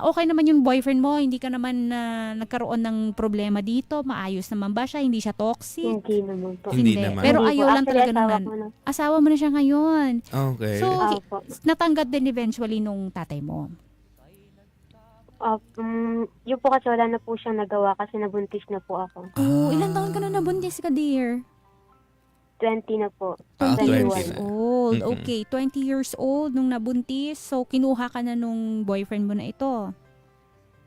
okay naman yung boyfriend mo? Hindi ka naman nagkaroon ng problema dito? Maayos naman ba siya? Hindi siya toxic? Hindi naman po. Hindi naman. Pero Hindi po. ayaw lang Actually, talaga asawa nun. ko na. Asawa mo na siya ngayon. Okay. So, Opo. natanggap din eventually nung tatay mo. Yun po kasi wala na po siyang nagawa kasi nabuntis na po ako. Oh, ilang taon ka na nabuntis ka, dear? 20 na po. 20 20 years na. old. Mm-mm. Okay, 20 years old nung nabuntis. So, kinuha ka na nung boyfriend mo na ito.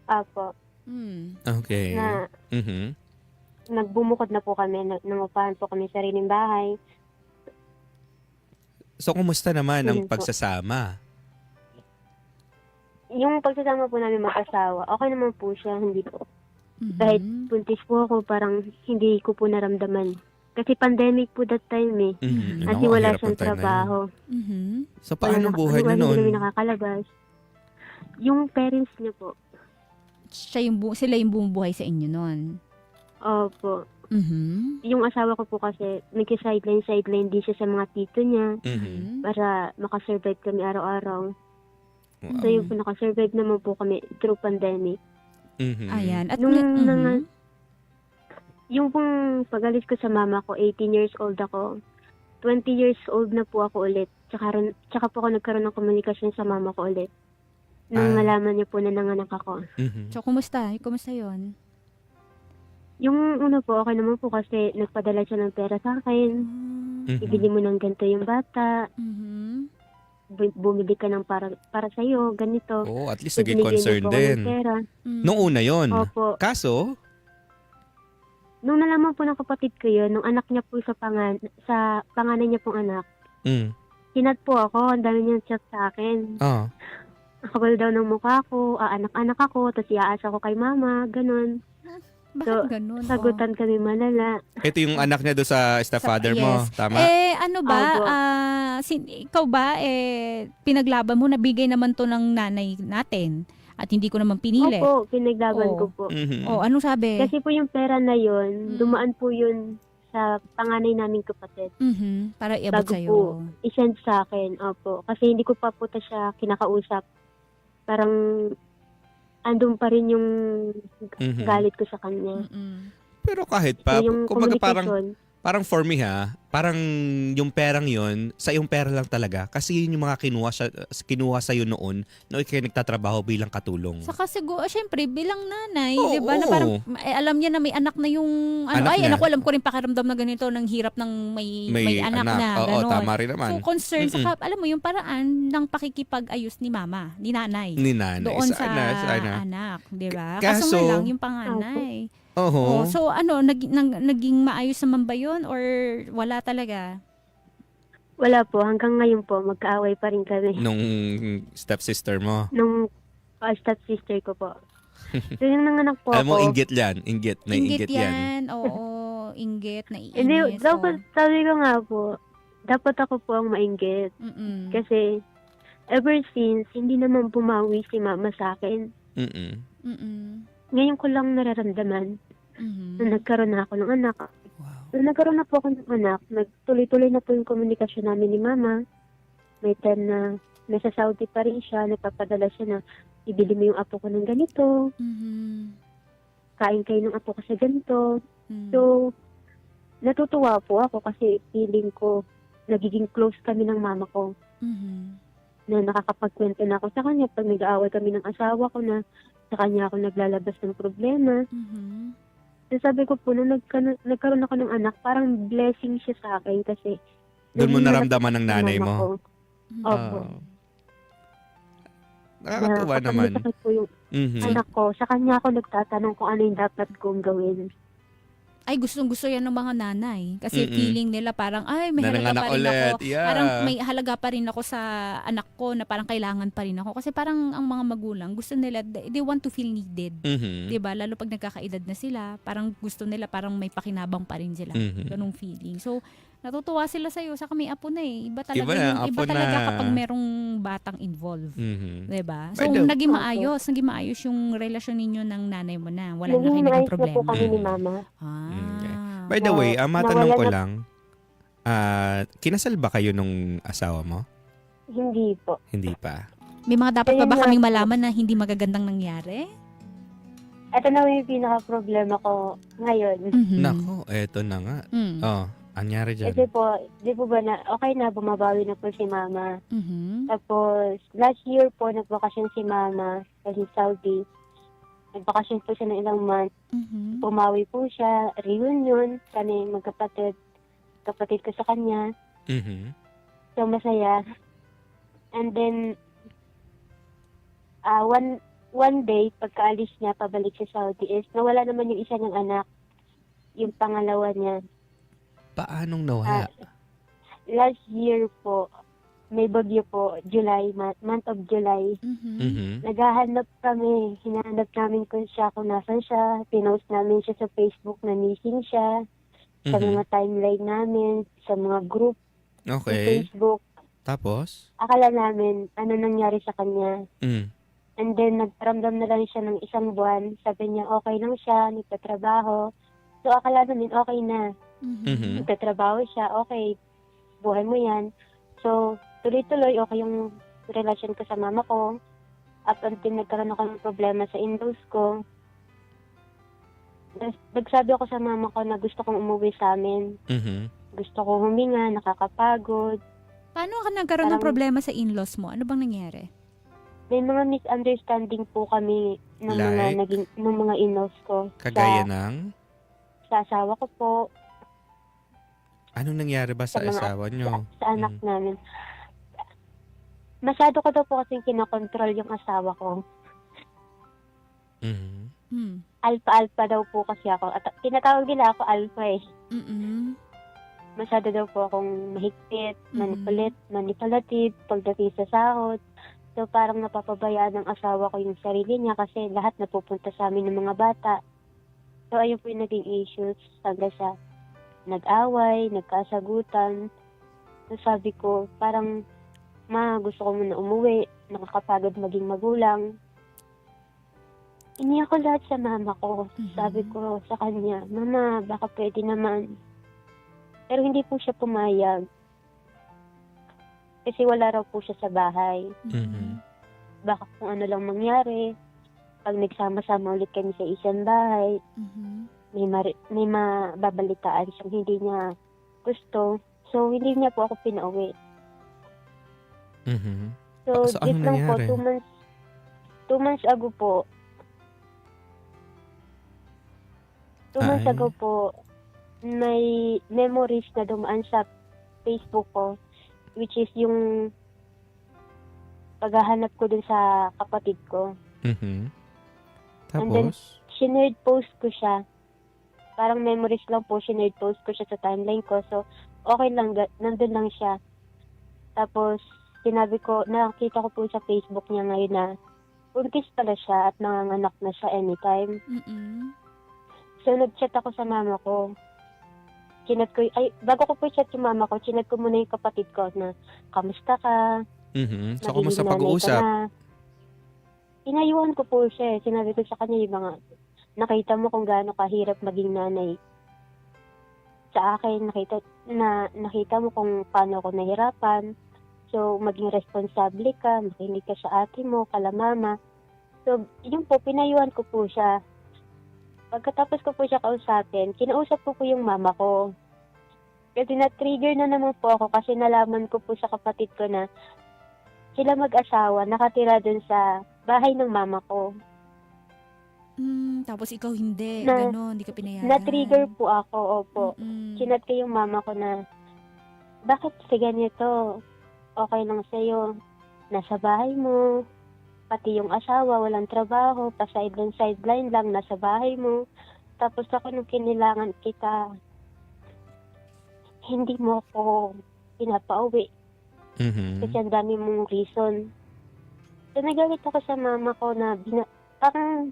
Apo. Okay. Na Mhm. nagbumukod na po kami, nangupahan po kami sa sariling bahay. So, kumusta naman ang Yun po. pagsasama? Yung pagsasama po namin mag-asawa, okay naman po siya, hindi po. Mhm. Kahit buntis po ako, parang hindi ko po naramdaman. Kasi pandemic po that time eh. Mhm. Kasi Naku, wala hirap siyang ang time na yun. trabaho. Mhm. So, paano buhay wala na hindi kami nun? nakakalabas. Yung parents niya po, Sila yung bumubuhay sa inyo nun. opo. Mhm. Yung asawa ko po kasi, nagsideline din siya sa mga tito niya Mhm. para makasurvive kami araw-araw. So yun po, nakasurvive naman po kami through pandemic. Mhm. Ayan. At Nung mhm. mga- Yung pong pag-alis ko sa mama ko, 18 years old ako. 20 years old na po ako ulit. Tsaka po ako nagkaroon ng komunikasyon sa mama ko ulit. Nung Ah. malaman niya po na nanganak ako. Mhm. So, kumusta? Kumusta yun? Yung una po, okay naman po kasi nagpadala siya ng pera sa akin. Mhm. Ibili mo ng ganito yung bata. Mhm. Bumili ka ng para sa'yo, ganito. Oh, at least naging Binigyan niya concerned po ako ng din. pera. Mm. Nung una yon. Opo. Kaso, Nung nalaman po ng kapatid ko yun, nung anak niya po sa panganay niya pong anak, hinat po ako, ang dami niyang chat sa akin. ah, Nakabal daw ng mukha ko, anak-anak ako, tapos iaasa ko kay mama, ganun. Bakit ganun? Sagutan kami malala. ito yung anak niya doon sa stepfather mo. Yes. Tama? Ano ba? Opo. Ikaw ba, pinaglaban mo, nabigay naman to ng nanay natin at hindi ko naman pinili. Opo, pinaglaban ko po. Mhm. Anong sabi? Kasi po yung pera na yun, dumaan po yun sa panganay naming kapatid. Mhm. Para iabot Bago sa'yo. po, isend sa akin, opo. Kasi hindi ko pa po siya kinakausap. Parang andun pa rin yung Mhm. galit ko sa kanya. Mm-mm. Pero kahit pa, So, yung kumbaga communication, parang for me parang yung perang yon sa yung pera lang talaga. Kasi yun yung mga kinuha sa'yo noon na ikaw nagtatrabaho bilang katulong. Saka siguro, syempre, bilang nanay, Oo, di ba, na oo. parang alam niya na may anak na yung, Anak niya. anak ko, alam ko rin pakiramdam na ganito, ng hirap ng may anak na, Oo, gano'n. tama rin naman. So, concern, Mm-mm. saka, alam mo, yung paraan ng pakikipag-ayos ni mama, ni nanay, Ni nanay. doon sa Sana. anak, di ba? Kaso- Kaso nga lang, yung panganay. Oo. So, naging maayos naman ba yun or wala talaga? wala po. Hanggang ngayon po, magkaaway pa rin kami. Nung stepsister mo. Nung stepsister ko po. So, yung nanganak po Alam mo, ako. inggit yan. Inggit. Naiinggit yan. Oo, inggit, Hindi, naiinis. dapat, sabi ko nga po, dapat ako po ang mainggit. Mm-mm. Kasi, ever since, hindi naman bumawi si mama sa akin. Mm-mm. Mm-mm. Ngayon ko lang nararamdaman Mhm. na nagkaroon na ako ng anak. Wow. Nung nagkaroon na po ako ng anak, nagtuloy-tuloy na po yung komunikasyon namin ni mama. May time na nasa Saudi pa rin siya, nagpapadala siya na ibili mo yung apo ko ng ganito, Mhm. kain kayo ng apo ko sa ganito. Mm. So, natutuwa po ako kasi feeling ko nagiging close kami ng mama ko. Mhm. Na nakakapagkwento na ako sa kanya pag nag-aaway kami ng asawa ko na sa kanya ako naglalabas ng problema. Mhm. So sabi ko po, nung nagkaroon ako ng anak, parang blessing siya sa akin kasi Doon mo naging naramdaman ng malapit nanay yung mama mo. ko. Opo. Ah. Nakakatuwa kapag naman. masakit po yung Mhm. anak ko, sa kanya ako nagtatanong kung ano yung dapat kong gawin. Ay, gustong-gusto yan ng mga nanay. Kasi Mm-mm. feeling nila parang, ay, may halaga Nananganak pa rin ulit. ako. Yeah. Parang may halaga pa rin ako sa anak ko na parang kailangan pa rin ako. Kasi parang ang mga magulang, gusto nila, they want to feel needed. Mhm. 'Di ba? Lalo pag nagkakaedad na sila, parang gusto nila parang may pakinabang pa rin sila. Mhm. Ganong feeling. So, natutuwa sila sa'yo. Saka may apo na eh. Iba talaga, Iba na, iba apo talaga na. kapag merong batang involved. Mhm. 'Di ba? By So, the- naging maayos yung relasyon ninyo ng nanay mo na. Wala na kayo Naging naging maayos na po problema. kami ni mama. Okay. Ah. By the way, matanong ko nawala na- lang, kinasal ba kayo nung asawa mo? Hindi po. Hindi pa. May mga dapat pa Ayun ba nga kaming po. malaman na hindi magagandang nangyari? Ito na yung pinaka-problema ko ngayon. Mhm. Nako, eto na nga. Mm. Oh, anyari dyan? Kasi po, di po ba na, okay na, bumabawi na po si mama. Mhm. Tapos, last year po, nagbakasyon si mama kasi Saudi. Nagbakasyon po siya ng ilang month. Mhm. Pumawi po siya, reunion, kami magkapatid. Kapatid ko sa kanya. Mhm. So, masaya. And then, one day, pagkaalis niya, pabalik sa Saudi is, nawala naman yung isa niyang anak. Yung pangalawa niya. Paanong nawala? Last year po, may bagyo po, July, month of July. Mhm. Mhm. Naghahanap kami, hinahanap namin kung nasan siya. Pinost namin siya sa Facebook na missing siya. Sa Mhm. mga timeline namin, sa mga group sa Okay. Facebook. Tapos? Akala namin, ano nangyari sa kanya. Mm. And then, nagparamdam na lang siya ng isang buwan. Sabi niya, okay lang siya, nagtatrabaho. So, akala namin, okay na. Mhm. Nagtatrabaho siya, okay, buhay mo yan. So, tuloy-tuloy, okay yung relasyon ko sa mama ko. up until nagkaroon ako ng problema sa in-laws ko. Nagsabi ako sa mama ko na gusto kong umuwi sa amin. Mhm. Gusto ko huminga, nakakapagod. Paano ka nagkaroon ng Parang- problema sa in-laws mo? Ano bang nangyari? May mga misunderstanding po kami ng Like? ng mga in-laws ko. Kagaya ng Sa asawa ko po, anong nangyari ba sa Sa mga- asawa nyo? sa anak namin. Masyado ko daw po kasing kinokontrol yung asawa ko. Mhm. Hmm. Alpha daw po kasi ako. At tinatawag nila ako alpha eh. Mm-mm. Masyado daw po akong mahigpit, Mhm. manipulative, pagdating sa sahod. So parang napapabayaan ng asawa ko yung sarili niya kasi lahat napupunta sa amin ng mga bata. So ayun po yung naging issues hanggang sa nag-away, nagkasagutan. So sabi ko, parang gusto ko muna umuwi, nakakapagod maging magulang. Iniyak ko lahat sa mama ko. Mhm. Sabi ko sa kanya, Mama, baka pwede naman. Pero hindi po siya pumayag. Kasi wala raw po siya sa bahay. Mhm. Baka kung ano lang mangyari. Pag nagsama-sama ulit kami sa isang bahay, Mhm. may mababalitaan siyang hindi niya gusto. So, hindi niya po ako pinauwi. Mhm. So, So, this anong lang po, nangyari? 2 months ago po. 2 months Ay. ago po, may memories na dumaan sa Facebook ko, which is yung paghahanap ko dun sa kapatid ko. Mhm. And then, Tapos? sinerd post ko siya. Parang memories lang po, sinerd post ko siya sa timeline ko. So, okay lang, nandun lang siya. Tapos, sinabi ko, nakita ko po sa Facebook niya ngayon na buntis pala siya at nanganganak na siya anytime. Mm-mm. So, nag-chat ako sa mama ko. Bago ko po chat yung mama ko, chinat ko muna yung kapatid ko na, kamusta ka? Mhm. So, Magiging kumusta nanay ka pag-uusap? na. Inayuhan ko po siya. Sinabi ko sa kanya yung mga, nakita mo kung gaano kahirap maging nanay. Sa akin, nakita mo kung paano ako nahirapan. So, maging responsable ka, makinig ka sa ate mo, kala mama. So, yun po, pinayuhan ko po siya. Pagkatapos ko po siya kausapin, kinausap ko po yung mama ko. Kasi na-trigger na naman po ako kasi nalaman ko po sa kapatid ko na sila mag-asawa nakatira dun sa bahay ng mama ko. Tapos ikaw hindi. Na- Ganon, hindi ka pinayagan. Na-trigger po ako, opo. Mm-mm. Chinat ko yung mama ko na, bakit sa ganito? Okay lang sa'yo. Nasa bahay mo. Pati yung asawa, walang trabaho. Pa-sideline lang, nasa bahay mo. Tapos ako nung kinilangan kita, hindi mo ako pinapauwi. Mhm. Kasi ang dami mong reason. So nagalit ako sa mama ko na parang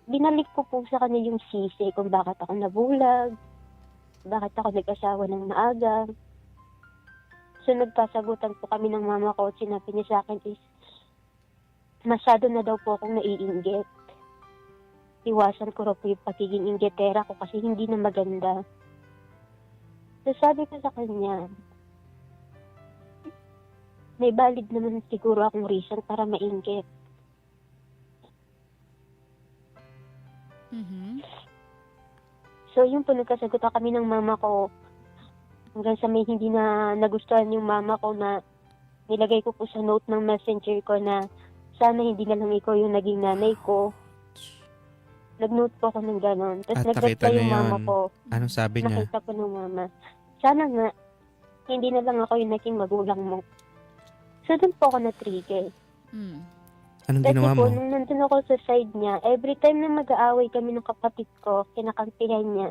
binalik ko po sa kanya yung sisi kung bakit ako nabulag, bakit ako nag-asawa ng maaga. So nagkasagutan po kami ng mama ko. Sinabi niya sa akin is, masyado na daw po akong naiinggit. Iwasan ko raw po yung pagiging inggitera ko kasi hindi na maganda. So sabi ko sa kanya, may valid naman siguro akong reason para mainggit. Mhm. So yun po, nagkasagutan kami ng mama ko. Hanggang sa may hindi na nagustuhan yung mama ko na nilagay ko po sa note ng messenger ko na sana hindi na lang ikaw yung naging nanay ko. Nag-note po ako ng gano'n. Tapos At nag-reply nakita yung niya mama yun. ko. Anong sabi niya? Nakita ko ng mama. Sana nga, hindi na lang ako yung naging magulang mo. So doon po ako na-trigger. Mm. Anong Kasi ginawa po, mo? nung nandun ako sa side niya, every time na mag-aaway kami ng kapatid ko, kinakampihan niya.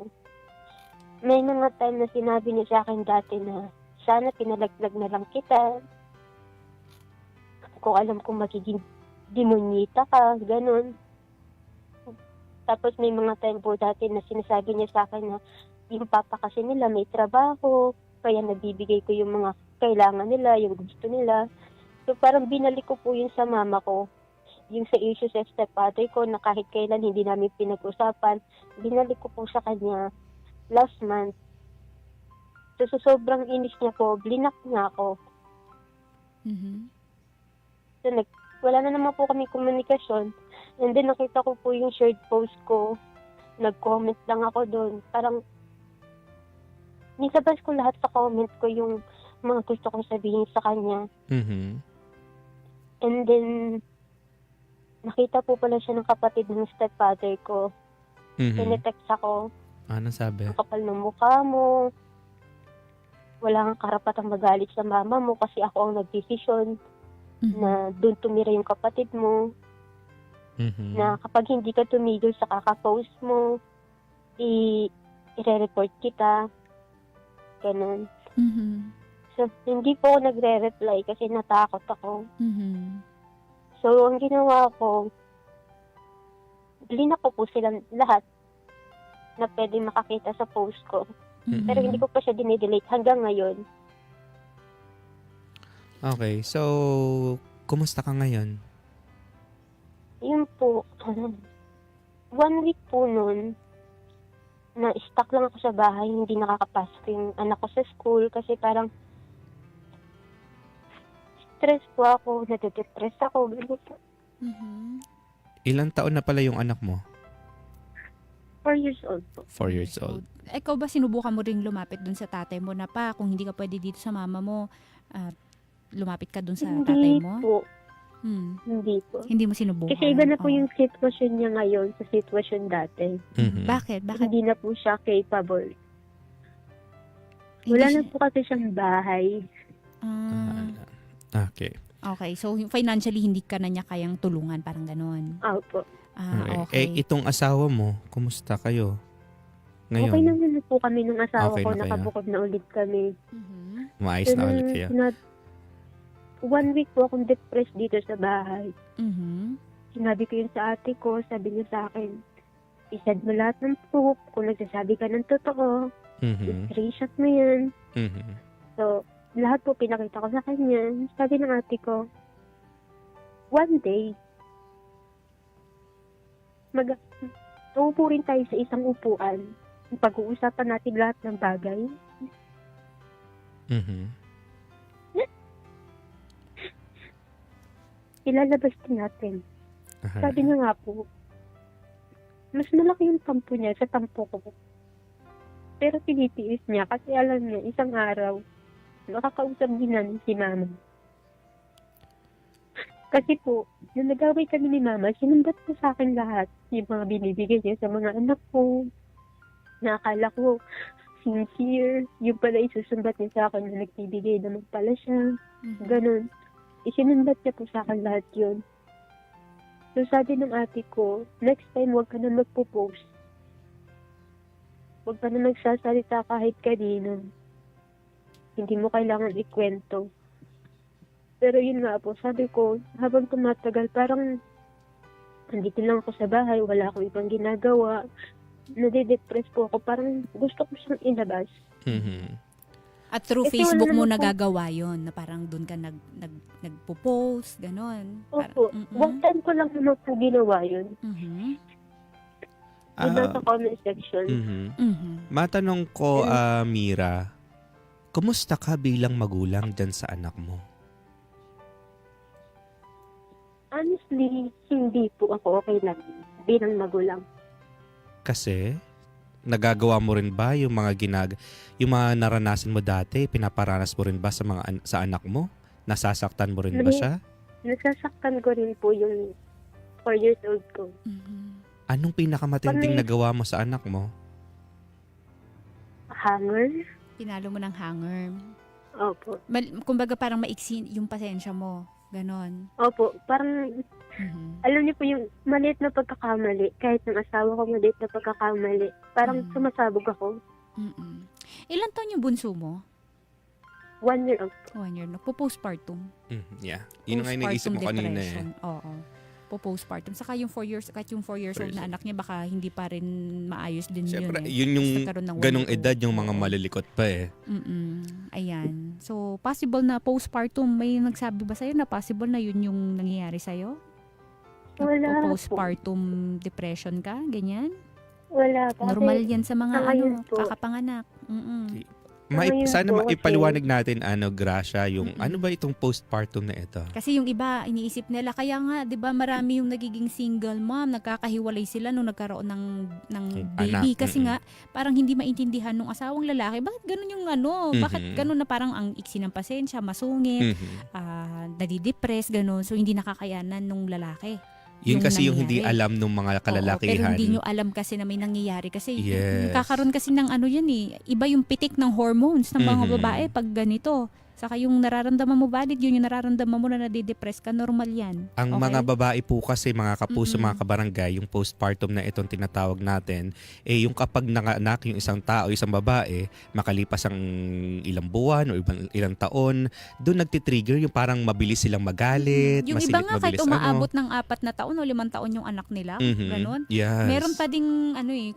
May mga time na sinabi niya sa akin dati na, sana pinalaglag na lang kita. Kung alam kong magiging demonyita ka, ganun. Tapos may mga time po dati na sinasabi niya sa akin na, yung papa kasi nila may trabaho, kaya nabibigay ko yung mga kailangan nila, yung gusto nila. So parang binalik ko po yun sa mama ko. Yung sa issue sa stepfather ko na kahit kailan hindi namin pinag-usapan, binalik ko po sa kanya last month. So sa sobrang inis niya po, blinak niya ako. Mhm. So wala na naman po kami komunikasyon. And then nakita ko po yung shared post ko. Nag-comment lang ako doon. Parang nisabas ko lahat sa comment ko yung mga gusto kong sabihin sa kanya. Mhm. And then nakita po pala siya ng kapatid ng stepfather ko. Mhm. Tinetext ako, Anong sabi? ang kapal ng mukha mo. Wala kang karapatang magalit sa mama mo kasi ako ang nagdesisyon Mhm. na doon tumira yung kapatid mo. Mhm. Na kapag hindi ka tumigil sa kaka-post mo, i-report kita. Ganun. Mhm. So, hindi po ako nagre-reply kasi natakot ako. Mhm. So, ang ginawa ko, blinak ko po silang lahat na pwede makakita sa post ko. Mhm. Pero hindi ko pa siya dinidelete hanggang ngayon. Okay, so kumusta ka ngayon? Yun po, 1 week po nun, na stuck lang ako sa bahay, hindi nakakapasok yung anak ko sa school kasi parang stress po ako, nade-depress ako. Ganun po. Mhm. Ilang taon na pala yung anak mo? 4 years old po. 4 years old. Ikaw ba sinubukan mo ring lumapit dun sa tatay mo na pa kung hindi ka pwede dito sa mama mo, lumapit ka dun sa tatay Hindi mo? po, Hmm. hindi po. Hindi mo sinubukan? Kasi iba na po Oo. yung sitwasyon niya ngayon sa sitwasyon dati. Mhm. Bakit? Bakit? Hindi na po siya capable. Hindi Wala siya- na po kasi siyang bahay. Okay. Okay, so financially hindi ka na niya kayang tulungan, parang ganon. Opo. Okay. Okay. Itong asawa mo, kumusta kayo? Ngayon, Okay naman na po kami nung asawa Okay ko, na kayo? nakabukod na ulit kami. Mhm. maayos na ulit kayo. 1 week po akong depressed dito sa bahay. Mhm. Sinabi ko yun sa ate ko, sabi niya sa akin, isad mo lahat ng proof, kung nagsasabi ka ng totoo, Mhm. screenshot mo yan. Mhm. So, lahat po pinakita ko sa kanya. Sabi ng ate ko, one day, uupo rin tayo sa isang upuan. Pag-uusapan natin lahat ng bagay. Mhm. Ilalabas din natin. Sabi niya nga po, mas malaki yung tampo niya sa tampo ko. Pero pinitiis niya kasi alam niya, isang araw, nakakausap din namin si mama. Kasi po, nung nag-away kami ni mama, sinumbat po sa akin lahat yung mga binibigay niya sa mga anak ko. Nakakala ko, sincere. Yung pala isusumbat niya sa akin na nagbibigay naman pala siya. Mhm. Ganon. Isinumbat niya po sa akin lahat yun. So sabi ng ate ko, next time huwag ka na magpo-post. Huwag ka na magsasalita kahit kanino. Hindi mo kailangan ikwento. Pero yun nga po, sabi ko, habang tumatagal, parang nandito lang ako sa bahay, wala akong ibang ginagawa. Nade-depress po ako, parang gusto ko siyang ilabas. Mhm. At through Kasi wala Facebook mo naman po- nagagawa yon na parang doon ka nagpo-post, ganon. Opo, one time ko lang naman po ginawa yun. Mhm. Yun lang sa comment section. Mhm. Mhm. Matanong ko, Mira, kumusta ka bilang magulang dyan sa anak mo? Honestly, hindi po ako okay lang bilang magulang. Kasi nagagawa mo rin ba yung mga yung mga naranasan mo dati, pinaparanas mo rin ba sa sa anak mo? Nasasaktan mo rin ba siya? Nasasaktan ko rin po yung 4 years old ko. Mhm. Anong pinakamatinding Kami- nagawa mo sa anak mo? Hanger? Pinalo mo ng hanger. Opo. Kumbaga parang maiksi yung pasensya mo. Ganon. Opo, parang Mhm. alam niyo po yung maliit na pagkakamali, kahit ng asawa ko maliit na pagkakamali, parang sumasabog ako. Mhm. Ilan taon yung bunso mo? 1 year old. 1 year. Nagpo-postpartum. Yeah. Yun nga yung naisip mo kanina eh. depression. Oo. Po-postpartum. Saka yung 4 years, kahit yung 4 years old na anak niya, baka hindi pa rin maayos din Siyempre, yun eh. yun yung Nagkaroon ng ganong one-year-old. edad yung mga Oo. malilikot pa eh. Ayan. So, possible na postpartum. May nagsabi ba sa'yo na possible na yun yung nangyayari sa'yo? Wala po. Postpartum depression ka? Ganyan? Wala pa. Normal yan sa mga sa ngayon po. kakapanganak. Ngayon sana po kasi- maipaliwanag natin, Gracia, yung ano ba itong postpartum na ito? Kasi yung iba, iniisip nila, kaya nga, di ba marami yung nagiging single mom, nagkakahiwalay sila nung nagkaroon ng Yung baby. anak, Kasi nga, parang hindi maintindihan ng asawang lalaki, bakit ganun yung bakit ganun na parang ang iksi ng pasensya, masungit, nadidepress, ganun. So, hindi nakakayanan nung lalaki. Yun kasi yung nangyayari. hindi alam ng mga Oo, kalalakihan. pero hindi nyo alam kasi na may nangyayari. Kasi Yes. kakaroon kasi ng iba yung pitik ng hormones ng mga Mhm. babae pag ganito. Saka yung nararamdaman mo valid, yun yung nararamdaman mo na nadidepress ka, normal yan. Ang Okay? mga babae po kasi, mga kapuso, Mm-mm. mga kabarangay, yung postpartum na itong tinatawag natin, yung kapag nanganak yung isang tao, isang babae, makalipas ang ilang buwan o ilang taon, doon nagtitrigger yung parang mabilis silang magalit, Yung iba nga kahit mabilis umaabot ng 4 na taon o 5 taon yung anak nila, ganon. Yes. Meron pa ding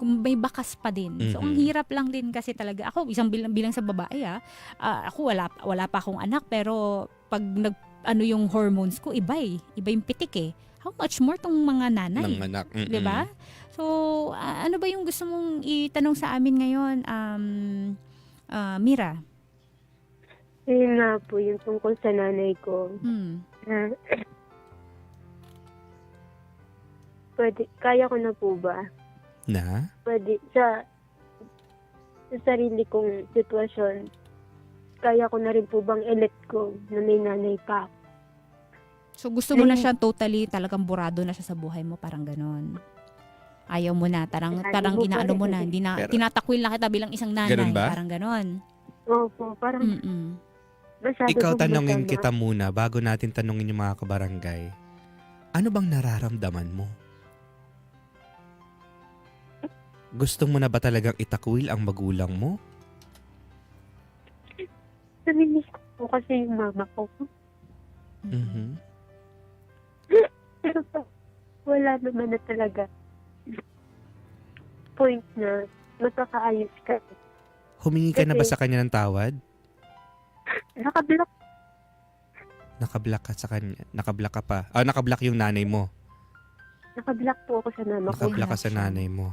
kung may bakas pa din. So ang Mhm. hirap lang din kasi talaga. Ako isang bilang sa babae ako wala pa akong anak pero pag yung hormones ko iba Iba yung pitik eh. How much more tong mga nanay? ng anak. 'Di ba? So ano ba yung gusto mong itanong sa amin ngayon, Mira? Yun nga po, yung tungkol sa nanay ko. Na, kaya ko na po ba? Na? Pwede, sa sarili kong sitwasyon, kaya ko na rin po bang i-let go na may nanay pa ako? So gusto mo na siya totally talagang burado na siya sa buhay mo, parang ganon. Ayaw mo na, parang Ayaw mo inaano pa mo rin. na, hindi na Pero- tinatakwil na kita bilang isang nanay, Ganun ba? parang ganon. Opo, parang masyado Ikaw, pong tanungin masama. kita muna bago natin tanungin yung mga kabarangay. Ano bang nararamdaman mo? Gusto mo na ba talagang itakwil ang magulang mo? Namimiss ko po kasi yung mama ko. Mhm. Pero wala naman na talaga point na magkakaayos ka. Humingi ka na ba Kasi- sa kanya ng tawad? Nakablock. Nakablock ka sa kanya. Nakablock ka pa. Nakablock yung nanay mo. Nakablock po ako sa mama ko. Nakablock ka sa nanay mo.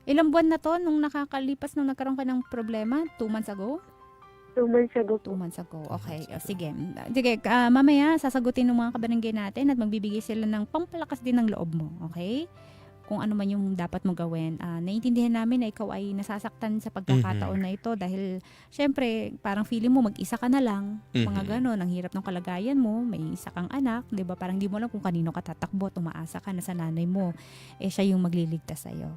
Ilang buwan na to nung nakakalipas nung nagkaroon ka ng problema? 2 months ago? 2 months ago 2 po. months ago. Okay, sige. Sige, mamaya sasagutin ng mga kabarangay natin at magbibigay sila ng pampalakas din ng loob mo. Okay? Kung ano man yung dapat mo gawin. Naiintindihan namin na ikaw ay nasasaktan sa pagkakataon na ito dahil syempre parang feeling mo mag-isa ka na lang. Mga ganon, ang hirap ng kalagayan mo, may isa kang anak, 'di ba? Parang di mo alam kung kanino ka tatakbo, umaasa ka na sa nanay mo. Siya yung magliligtas sa'yo.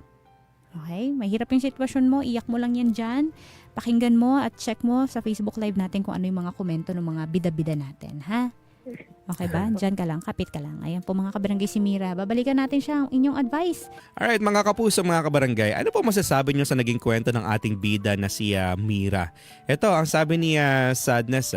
Okay? Mahirap yung sitwasyon mo, iyak mo lang yan dyan. Pakinggan mo at check mo sa Facebook Live natin kung ano yung mga komento ng mga bida-bida natin, ha? Okay ba? Dyan ka lang, kapit ka lang. Ayan po mga kabarangay si Mira. Babalikan natin siya ang inyong advice. Alright, mga kapuso, mga kabarangay, ano po masasabi nyo sa naging kwento ng ating bida na si Mira? Ito, ang sabi ni Sadness,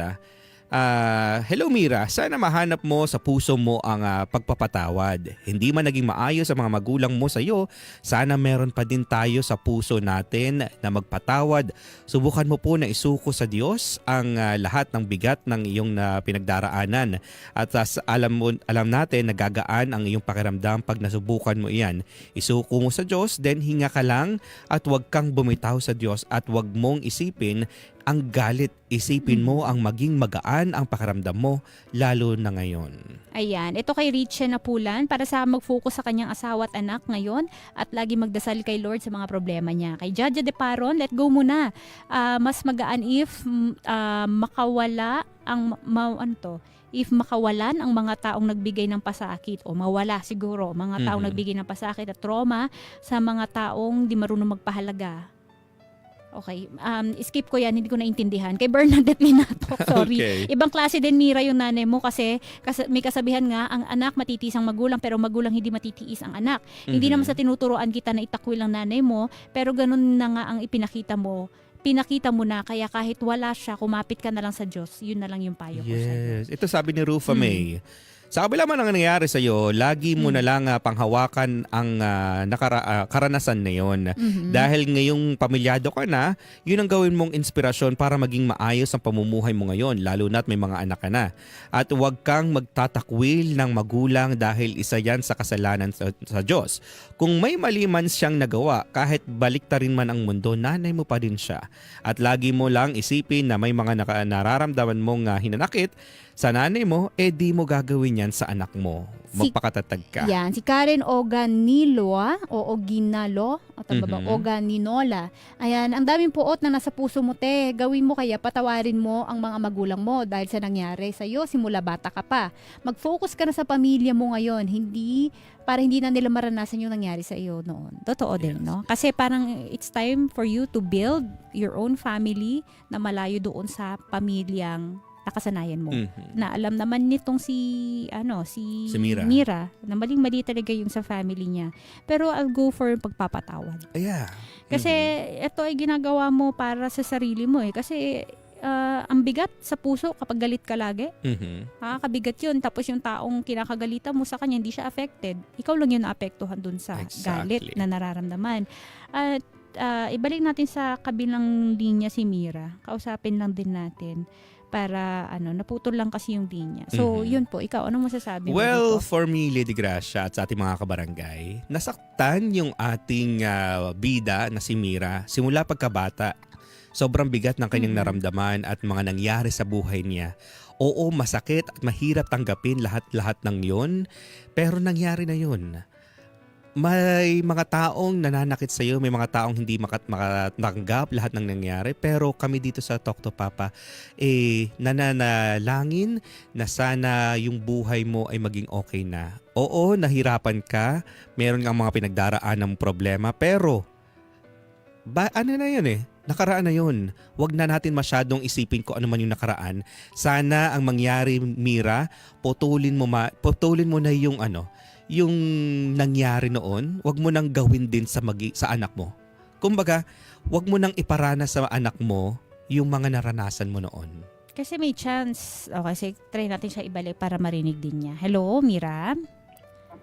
hello Mira, sana mahanap mo sa puso mo ang pagpapatawad. Hindi man naging maayos ang mga magulang mo sa iyo, sana meron pa din tayo sa puso natin na magpatawad. Subukan mo po na isuko sa Diyos ang lahat ng bigat ng iyong pinagdaraanan. At alam natin nagagaan ang iyong pakiramdam pag nasubukan mo iyan. Isuko mo sa Diyos, then hinga ka lang at huwag kang bumitaw sa Diyos at huwag mong isipin ang galit. Isipin mo ang maging magaan ang pakiramdam mo, lalo na ngayon. Ayan, ito kay Richie Napulan para sa mag-focus sa kanyang asawa at anak ngayon at lagi magdasal kay Lord sa mga problema niya. Kay Jaja De Paron, let go muna. Mas magaan if makawala ang if makawalan ang mga taong nagbigay ng pasakit o mawala siguro mga taong nagbigay ng pasakit at trauma sa mga taong di marunong magpahalaga. Okay, skip ko yan, hindi ko naintindihan. Kay Bernadette Minato, sorry. Okay. Ibang klase din, Mira, yung nanay mo kasi may kasabihan nga, ang anak matitiis ang magulang pero magulang hindi matitiis ang anak. Hindi naman sa tinuturoan kita na itakwil ang nanay mo, pero ganun na nga ang ipinakita mo. Pinakita mo na, kaya kahit wala siya, kumapit ka na lang sa Diyos. Yun na lang yung payo ko sa'yo. Yes. Ito sabi ni Rufa May. Sa kabila man ang nangyayari sa'yo, lagi mo na lang panghawakan ang karanasan na yon. Mhm. Dahil ngayong pamilyado ka na, yun ang gawin mong inspirasyon para maging maayos ang pamumuhay mo ngayon, lalo na't may mga anak ka na. At huwag kang magtatakwil ng magulang dahil isa yan sa kasalanan sa Diyos. Kung may mali man siyang nagawa, kahit baliktarin man ang mundo, nanay mo pa din siya. At lagi mo lang isipin na may mga nararamdaman mong hinanakit sa nanay mo, di mo gagawin yan sa anak mo. Magpakatatag ka. Yan, si Karen Oganilo, o Oginalo, o tama ba? Mhm. Oganinola. Ayan, ang daming puot na nasa puso mo, te. Gawin mo kaya, patawarin mo ang mga magulang mo dahil sa nangyari sa'yo, simula bata ka pa. Mag-focus ka na sa pamilya mo ngayon, para hindi na nila maranasan yung nangyari sa iyo noon. Totoo din, no? Kasi parang it's time for you to build your own family na malayo doon sa pamilyang nakasanayan mo. Mhm. Na alam naman nitong si Mira. na maling-mali talaga yung sa family niya. Pero I'll go for pagpapatawad. Yeah. Kasi ito ay ginagawa mo para sa sarili mo Kasi ang bigat sa puso kapag galit ka lagi. Mhm. Nakakabigat yun. Tapos yung taong kinakagalitan mo sa kanya, hindi siya affected. Ikaw lang yung naapektuhan dun sa Exactly. galit na nararamdaman. At ibalik natin sa kabilang linya si Mira. Kausapin lang din natin para naputol lang kasi yung linya. So, Mhm. yun po. Ikaw, anong masasabi mo Well, dito? for me, Lady Gracia, at sa ating mga kabarangay, nasaktan yung ating bida na si Mira simula pagkabata. Sobrang bigat ng kanyang naramdaman at mga nangyari sa buhay niya. Oo, masakit at mahirap tanggapin lahat-lahat ng yun, pero nangyari na yun. May mga taong nananakit sa iyo, may mga taong hindi makatanggap lahat ng nangyari, pero kami dito sa Talk to Papa nananalangin na sana yung buhay mo ay maging okay na. Oo, nahirapan ka, meron kang mga pinagdaraan ng problema, pero ano na yun nakaraan na yun. Huwag na natin masyadong isipin kung ano man yung nakaraan. Sana ang mangyari, Mira, putulin mo na yung yung nangyari noon, wag mo nang gawin din sa anak mo. Kumbaga, wag mo nang iparana sa anak mo yung mga naranasan mo noon. Kasi may chance. Kasi try natin siya ibalik para marinig din niya. Hello, Mira?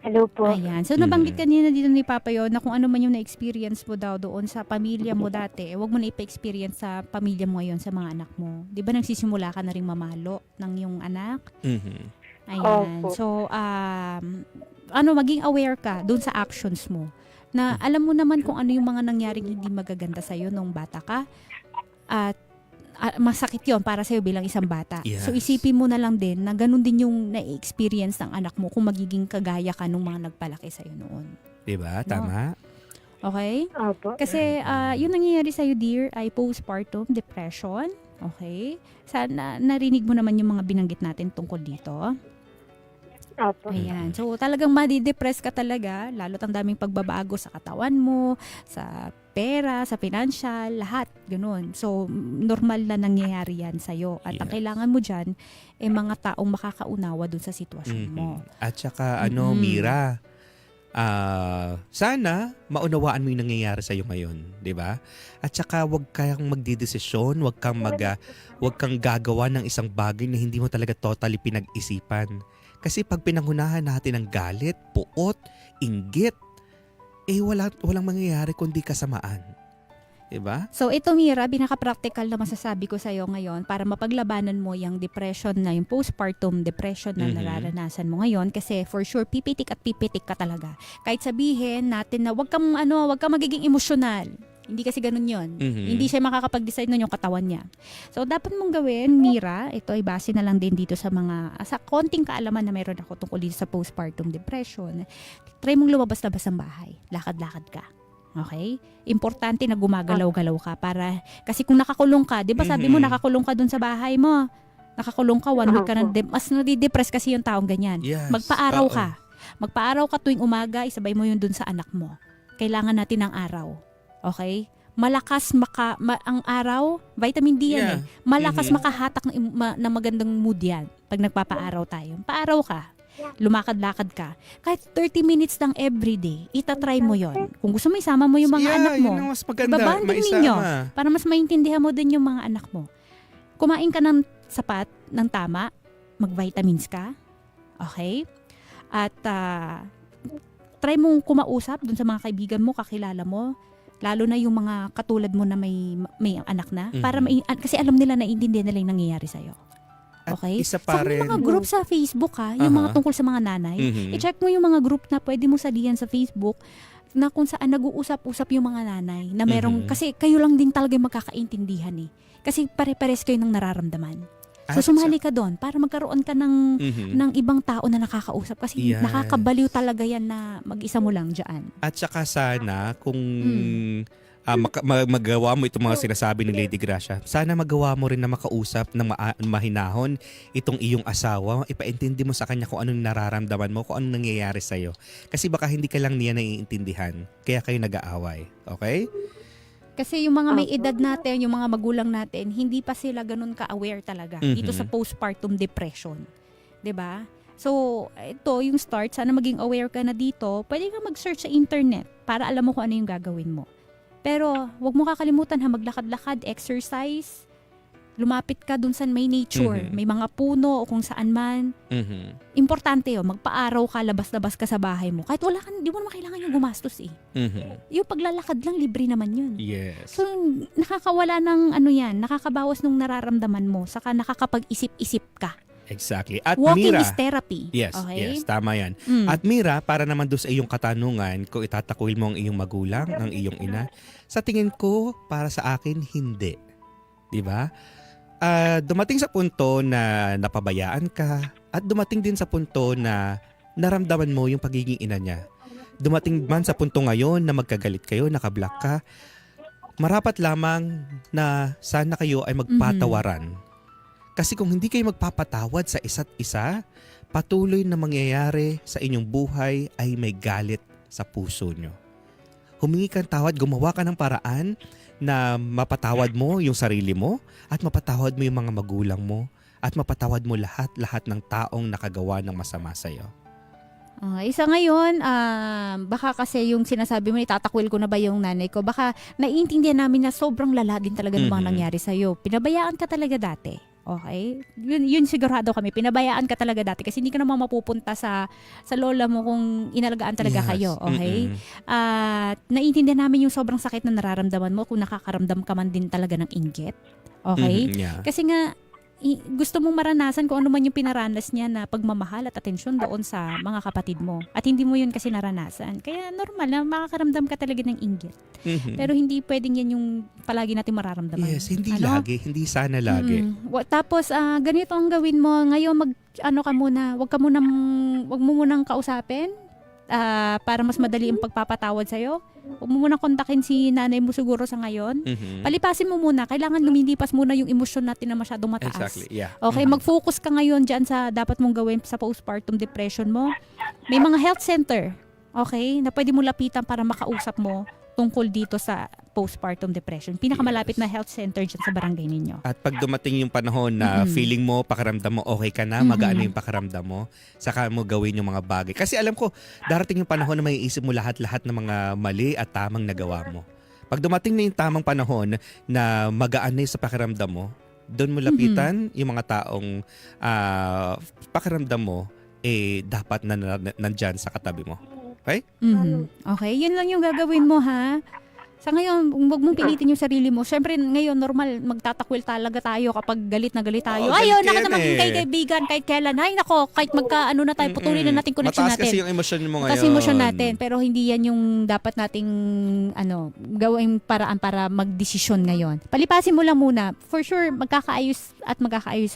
Hello po. Ayan. So, nabanggit kanina dito ni Papa Yon na kung ano man yung na-experience mo daw doon sa pamilya mo dati, wag mo na ipa-experience sa pamilya mo ngayon sa mga anak mo. Di ba nagsisimula ka na rin mamalo ng iyong anak? Mhm. Ayan. Opo. So, maging aware ka doon sa actions mo. Na alam mo naman kung ano yung mga nangyaring hindi magaganda sa'yo nung bata ka. At masakit yon para sa'yo bilang isang bata. Yes. So, isipin mo na lang din na ganun din yung na-experience ng anak mo kung magiging kagaya ka nung mga nagpalaki sa'yo noon. Diba? Tama? Okay? Opo. Kasi yung nangyayari sa'yo, dear, ay postpartum depression. Okay? Sana narinig mo naman yung mga binanggit natin tungkol dito. Opo. Ayan. So, talagang madidepress ka talaga, lalo't ang daming pagbabago sa katawan mo, sa pera, sa financial, lahat. Ganun. So, normal na nangyayari yan sa'yo. At ang Yes. kailangan mo dyan, mga taong makakaunawa dun sa sitwasyon mo. Mhm. At saka Mhm. Mira, sana maunawaan mo yung nangyayari sa iyo ngayon, 'di ba? At saka wag kang magdedesisyon, wag kang gagawa ng isang bagay na hindi mo talaga totally pinag-isipan. Kasi pag pinangunahan natin ng galit, puot, inggit, walang mangyayari kundi kasamaan. 'Di ba? So ito Mira, pinaka-practical na masasabi ko sa'yo ngayon para mapaglabanan mo yung depression na, yung postpartum depression na Mhm. nararanasan mo ngayon kasi for sure pipitik ka talaga. Kahit sabihin natin na wag kang magiging emosyonal. Hindi kasi ganun yun. Mhm. Hindi siya makakapag-decide nun yung katawan niya. So dapat mong gawin, Mira, ito ay base na lang din dito sa konting kaalaman na meron ako tungkol dito sa postpartum depression. Try mong lumabas-labas ng bahay. Lakad-lakad ka. Okay? Importante na gumagalaw-galaw ka kasi kung nakakulong ka, 'di ba sabi mo Mhm. nakakulong ka dun sa bahay mo. Nakakulong ka 1 week ka na mas nadi-depress kasi yung taong ganyan. Yes. Magpa-araw Oo. ka. Magpa-araw ka tuwing umaga, isabay mo yun dun sa anak mo. Kailangan natin ng araw. Okay? Malakas ang araw, vitamin D yan Yeah. Malakas Mhm. makahatak na magandang mood yan pag nagpapaaraw tayo. Paaraw ka. Lumakad-lakad ka. Kahit 30 minutes lang everyday, itatry mo yon. Kung gusto mo, isama mo yung mga anak mo. Yun ang mas maganda. Ibabanding Maisama. ninyo para mas maintindihan mo din yung mga anak mo. Kumain ka ng sapat, ng tama, mag-vitamins ka. Okay? At try mong kumausap dun sa mga kaibigan mo, kakilala mo, lalo na yung mga katulad mo na may anak na, para kasi alam nila, naiintindihan nila yung nangyayari sa'yo. At Okay? isa pa Sa rin. mga group sa Facebook yung mga tungkol sa mga nanay, i-check mo yung mga group na pwede mo salihan sa Facebook na kung saan nag-uusap-usap yung mga nanay na merong, kasi kayo lang din talaga yung magkakaintindihan eh. Kasi pare-pares kayo ng nararamdaman. So sumali ka doon para magkaroon ka ng ibang tao na nakakausap kasi Yes. nakakabaliw talaga yan na mag-isa mo lang dyan. At saka sana kung magawa mo itong mga sinasabi ni Lady Gracia, sana magawa mo rin na makausap ng mahinahon itong iyong asawa, ipaintindi mo sa kanya kung anong nararamdaman mo, kung anong nangyayari sa'yo. Kasi baka hindi ka lang niya naiintindihan, kaya kayo nag-aaway. Okay? Kasi yung mga may edad natin, yung mga magulang natin, hindi pa sila ganun ka-aware talaga dito sa postpartum depression. 'Di ba? So, ito yung start. Sana maging aware ka na dito. Pwede ka mag-search sa internet para alam mo kung ano yung gagawin mo. Pero, wag mo kakalimutan maglakad-lakad, exercise, lumapit ka dun sa may nature, may mga puno o kung saan man. Importante yun, magpa-araw ka, labas-labas ka sa bahay mo. Kahit wala ka, di mo naman kailangan yung gumastos eh. Yung paglalakad lang, libre naman yun. Yes. So, nakakawala ng nakakabawas ng nararamdaman mo, saka nakakapag-isip-isip ka. Exactly. At Walking Mira, is therapy. yes, Okay? yes, tama yan. Mm. At Mira, para naman doon sa iyong katanungan, kung itatakwil mo ang iyong magulang, ang iyong ina, sa tingin ko, para sa akin, hindi. 'Di ba? Dumating sa punto na napabayaan ka at dumating din sa punto na naramdaman mo yung pagiging ina niya. Dumating man sa punto ngayon na magkagalit kayo, nakablock ka, marapat lamang na sana kayo ay magpatawaran. Kasi kung hindi kayo magpapatawad sa isa't isa, patuloy na mangyayari sa inyong buhay ay may galit sa puso nyo. Humingi kang tawad, gumawa ka ng paraan na mapatawad mo yung sarili mo at mapatawad mo yung mga magulang mo at mapatawad mo lahat ng taong nakagawa ng masama sa'yo. Isa ngayon, baka kasi yung sinasabi mo, itatakwil ko na ba yung nanay ko? Baka naiintindihan namin na sobrang lala din talaga ng mga nangyari sa'yo. Pinabayaan ka talaga dati. Okay? Yun sigurado kami. Pinabayaan ka talaga dati kasi hindi ka naman mapupunta sa lola mo kung inalagaan talaga kayo. Okay? At naiintindihan namin yung sobrang sakit na nararamdaman mo kung nakakaramdam ka man din talaga ng inggit. Okay? Yeah. Kasi nga, gusto mong maranasan kung ano man yung pinaranas niya na pagmamahal at atensyon doon sa mga kapatid mo. At hindi mo yun kasi naranasan. Kaya normal na makakaramdam ka talaga ng inggit. Pero hindi pwedeng yan yung palagi natin mararamdaman. Yes, hindi lagi. Hindi sana lagi. Tapos, ganito ang gawin mo. Ngayon, wag mo munang kausapin para mas madali ang pagpapatawad sa'yo. Huwag mo munang kontakin si nanay mo siguro sa ngayon. Palipasin mo muna. Kailangan lumilipas muna yung emosyon natin na masyadong mataas. Exactly, yeah. Okay, mag-focus ka ngayon dyan sa dapat mong gawin sa postpartum depression mo. May mga health center, okay, na pwede mo lapitan para makausap mo tungkol dito sa postpartum depression. Pinakamalapit na health center dyan sa barangay ninyo. At pag dumating yung panahon na feeling mo, pakiramdam mo, okay ka na, magaan na yung pakiramdam mo, saka mo gawin yung mga bagay. Kasi alam ko, darating yung panahon na may isip mo lahat-lahat ng mga mali at tamang nagawa mo. Pag dumating na yung tamang panahon na magaan na yung sa pakiramdam mo, doon mo lapitan yung mga taong pakiramdam mo, dapat na nandyan sa katabi mo. Okay? Okay, yun lang yung gagawin mo ha. Sa ngayon, huwag mong pilitin yung sarili mo. Siyempre, ngayon, normal, magtatakwil talaga tayo kapag galit na galit tayo. Oo, Ayaw, galit ka naka naman yan eh. kay kaibigan, kahit kailan. Ay, nako, kahit magka-ano na tayo, putulin na natin connection Mataas natin. kasi yung emosyon mo ngayon. Kasi emosyon natin, pero hindi yan yung dapat nating gawing paraan para magdesisyon ngayon. Palipasin mo lang muna. For sure, magkakaayos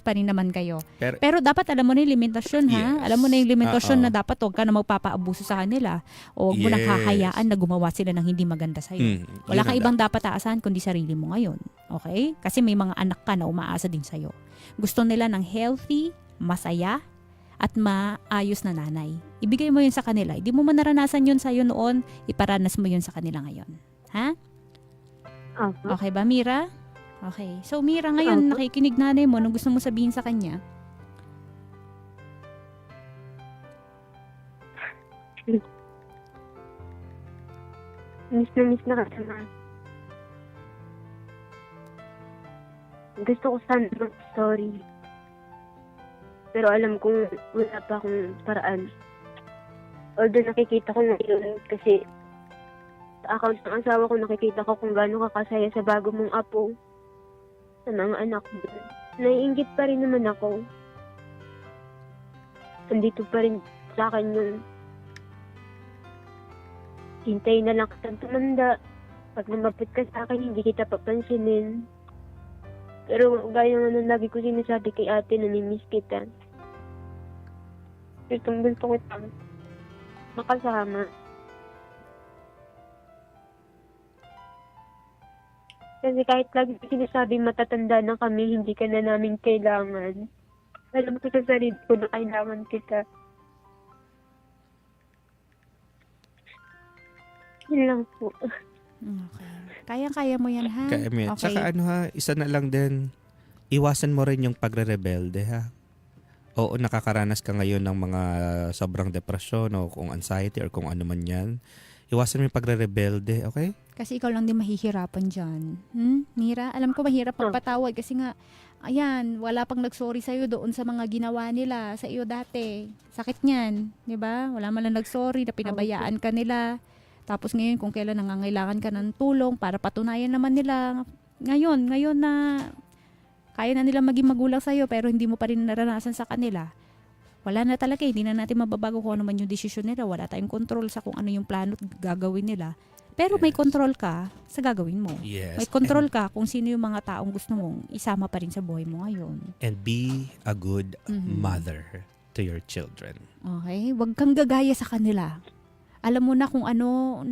pa rin naman kayo. Pero dapat alam mo na yung limitasyon, ha? Yes. Alam mo na yung limitasyon na dapat huwag ka na magpapaabuso sa kanila. O huwag mo nang hahayaan na gumawa sila ng hindi maganda sa'yo. Wala kang ibang dapat aasahan kundi sarili mo ngayon. Okay? Kasi may mga anak ka na umaasa din sa'yo. Gusto nila ng healthy, masaya, at maayos na nanay. Ibigay mo yun sa kanila. Hindi mo man naranasan yun sa'yo noon, iparanas mo yun sa kanila ngayon. Ha? Okay ba, Mira? Okay. So, Mira, ngayon, nakikinig nanay mo, anong gusto mo sabihin sa kanya? Miss na kita, ma. Gusto ko sana mag-story. Pero alam kong wala pa akong paraan. Although nakikita ko ngayon kasi sa account ng asawa ko nakikita ko kung gaano kakasaya sa bago mong apo, sa mga anak mo. Naiinggit pa rin naman ako. Andito pa rin sa akin yung hintay na lang kitang tumanda. Pag lumapit ka sa akin, hindi kita papansinin. Pero gaya nga nung lagi ko sinasabi kay ate, nanimiss kita. Itong gusto ko itang makasama. Kasi kahit lagi ko sinasabi matatanda na kami, hindi ka na namin kailangan. Alam ko sa sarili ko na kailangan kita. Yun lang po. Okay. Kayang-kaya mo yan, ha? Kaya mo yan. Okay. Tsaka isa na lang din, iwasan mo rin yung pagre-rebelde, ha? Oo, nakakaranas ka ngayon ng mga sobrang depresyon o kung anxiety or kung ano man yan. Iwasan mo yung pagre-rebelde, okay? Kasi ikaw lang din mahihirapan dyan. Mira, alam ko mahirap magpatawad kasi nga, ayan, wala pang nagsorry sa'yo doon sa mga ginawa nila sa iyo dati. Sakit niyan, di ba? Wala man lang nagsorry na pinabayaan ka nila. Tapos ngayon, kung kailan nangangailangan ka ng tulong para patunayan naman nila, ngayon na kaya na nila maging magulang sa'yo pero hindi mo pa rin naranasan sa kanila. Wala na talaga, hindi na natin mababago kung ano man yung desisyon nila. Wala tayong control sa kung ano yung plano at gagawin nila. Pero may control ka sa gagawin mo. Yes. May control ka kung sino yung mga taong gusto mong isama pa rin sa buhay mo ngayon. And be a good Mhm. mother to your children. Okay? Huwag kang gagaya sa kanila. Alam mo na kung anong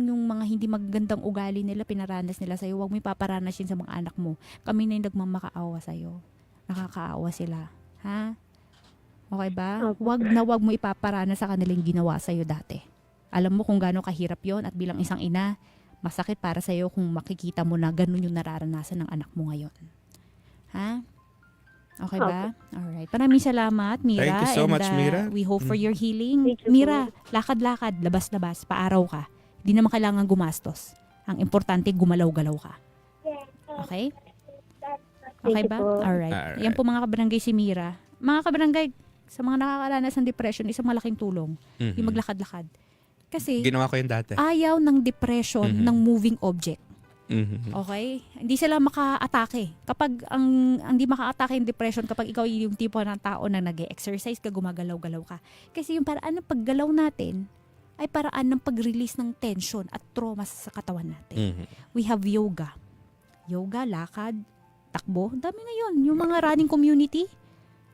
yung mga hindi magagandang ugali nila, pinaranas nila sa'yo. Huwag mo ipaparanas yun sa mga anak mo. Kami na yung nagmamakaawa sa'yo. Nakakaawa sila. Ha? Okay ba? Huwag mo ipaparanas sa kanila yung ginawa sa'yo dati. Alam mo kung gaano kahirap yon at bilang isang ina, masakit para sa'yo kung makikita mo na ganun yung nararanasan ng anak mo ngayon. Ha? Okay ba? Alright. Maraming salamat, Mira. Thank you so much, Mira. We hope for your healing. Thank you Mira, lakad-lakad, labas-labas, paaraw ka. Hindi naman kailangan gumastos. Ang importante, gumalaw-galaw ka. Okay? Okay Thank you ba? po. Alright. Alright. Yan po mga kabarangay si Mira. Mga kabarangay, sa mga nakakaranas ng depression, isang malaking tulong. Mhm. Yung maglakad-lakad. Kasi Ginawa ko yung dati. ayaw ng depression Mhm. ng moving object. Mhm. Okay? Hindi sila maka-atake. Kapag ang di maka-atake yung depression kapag ikaw yung tipo ng tao na nag-exercise ka, gumagalaw-galaw ka. Kasi yung paraan ng paggalaw natin ay paraan ng pag-release ng tension at trauma sa katawan natin. Mhm. We have yoga. Yoga, lakad, takbo. Dami ngayon. Yung mga running community.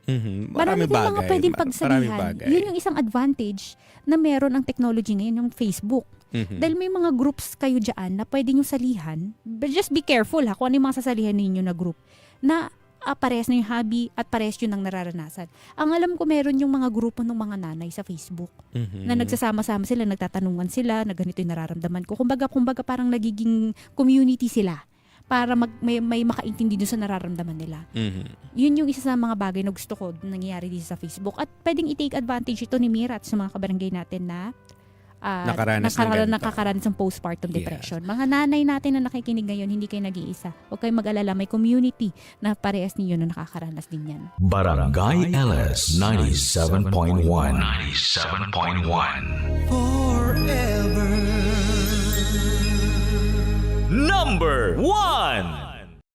Mhm. Marami din mga pwedeng Maraming pagsabihan. bagay. Yun yung isang advantage na meron ang technology ngayon, yung Facebook. Mhm. Dahil may mga groups kayo dyan na pwede nyo salihan. But just be careful ha kung ano yung mga sasalihan ninyo na group na parehas na yung hobby at parehas yun ang nararanasan. Ang alam ko meron yung mga grupo ng mga nanay sa Facebook Mhm. na nagsasama-sama sila, nagtatanungan sila na ganito yung nararamdaman ko. Kumbaga parang nagiging community sila para may makaintindi dun sa nararamdaman nila. Mhm. Yun yung isa sa mga bagay na gusto ko nangyayari dito sa Facebook. At pwedeng i-take advantage ito ni Mira at sa mga kabarangay natin na Nakaranas ng ganito. nakakaranas ng postpartum Yes. depression. Mga nanay natin na nakikinig ngayon, hindi kayo nag-iisa. Huwag kayong mag-alala, may community na parehas ninyo na nakakaranas din yan. Barangay LS 97.1. 97.1. Number 1.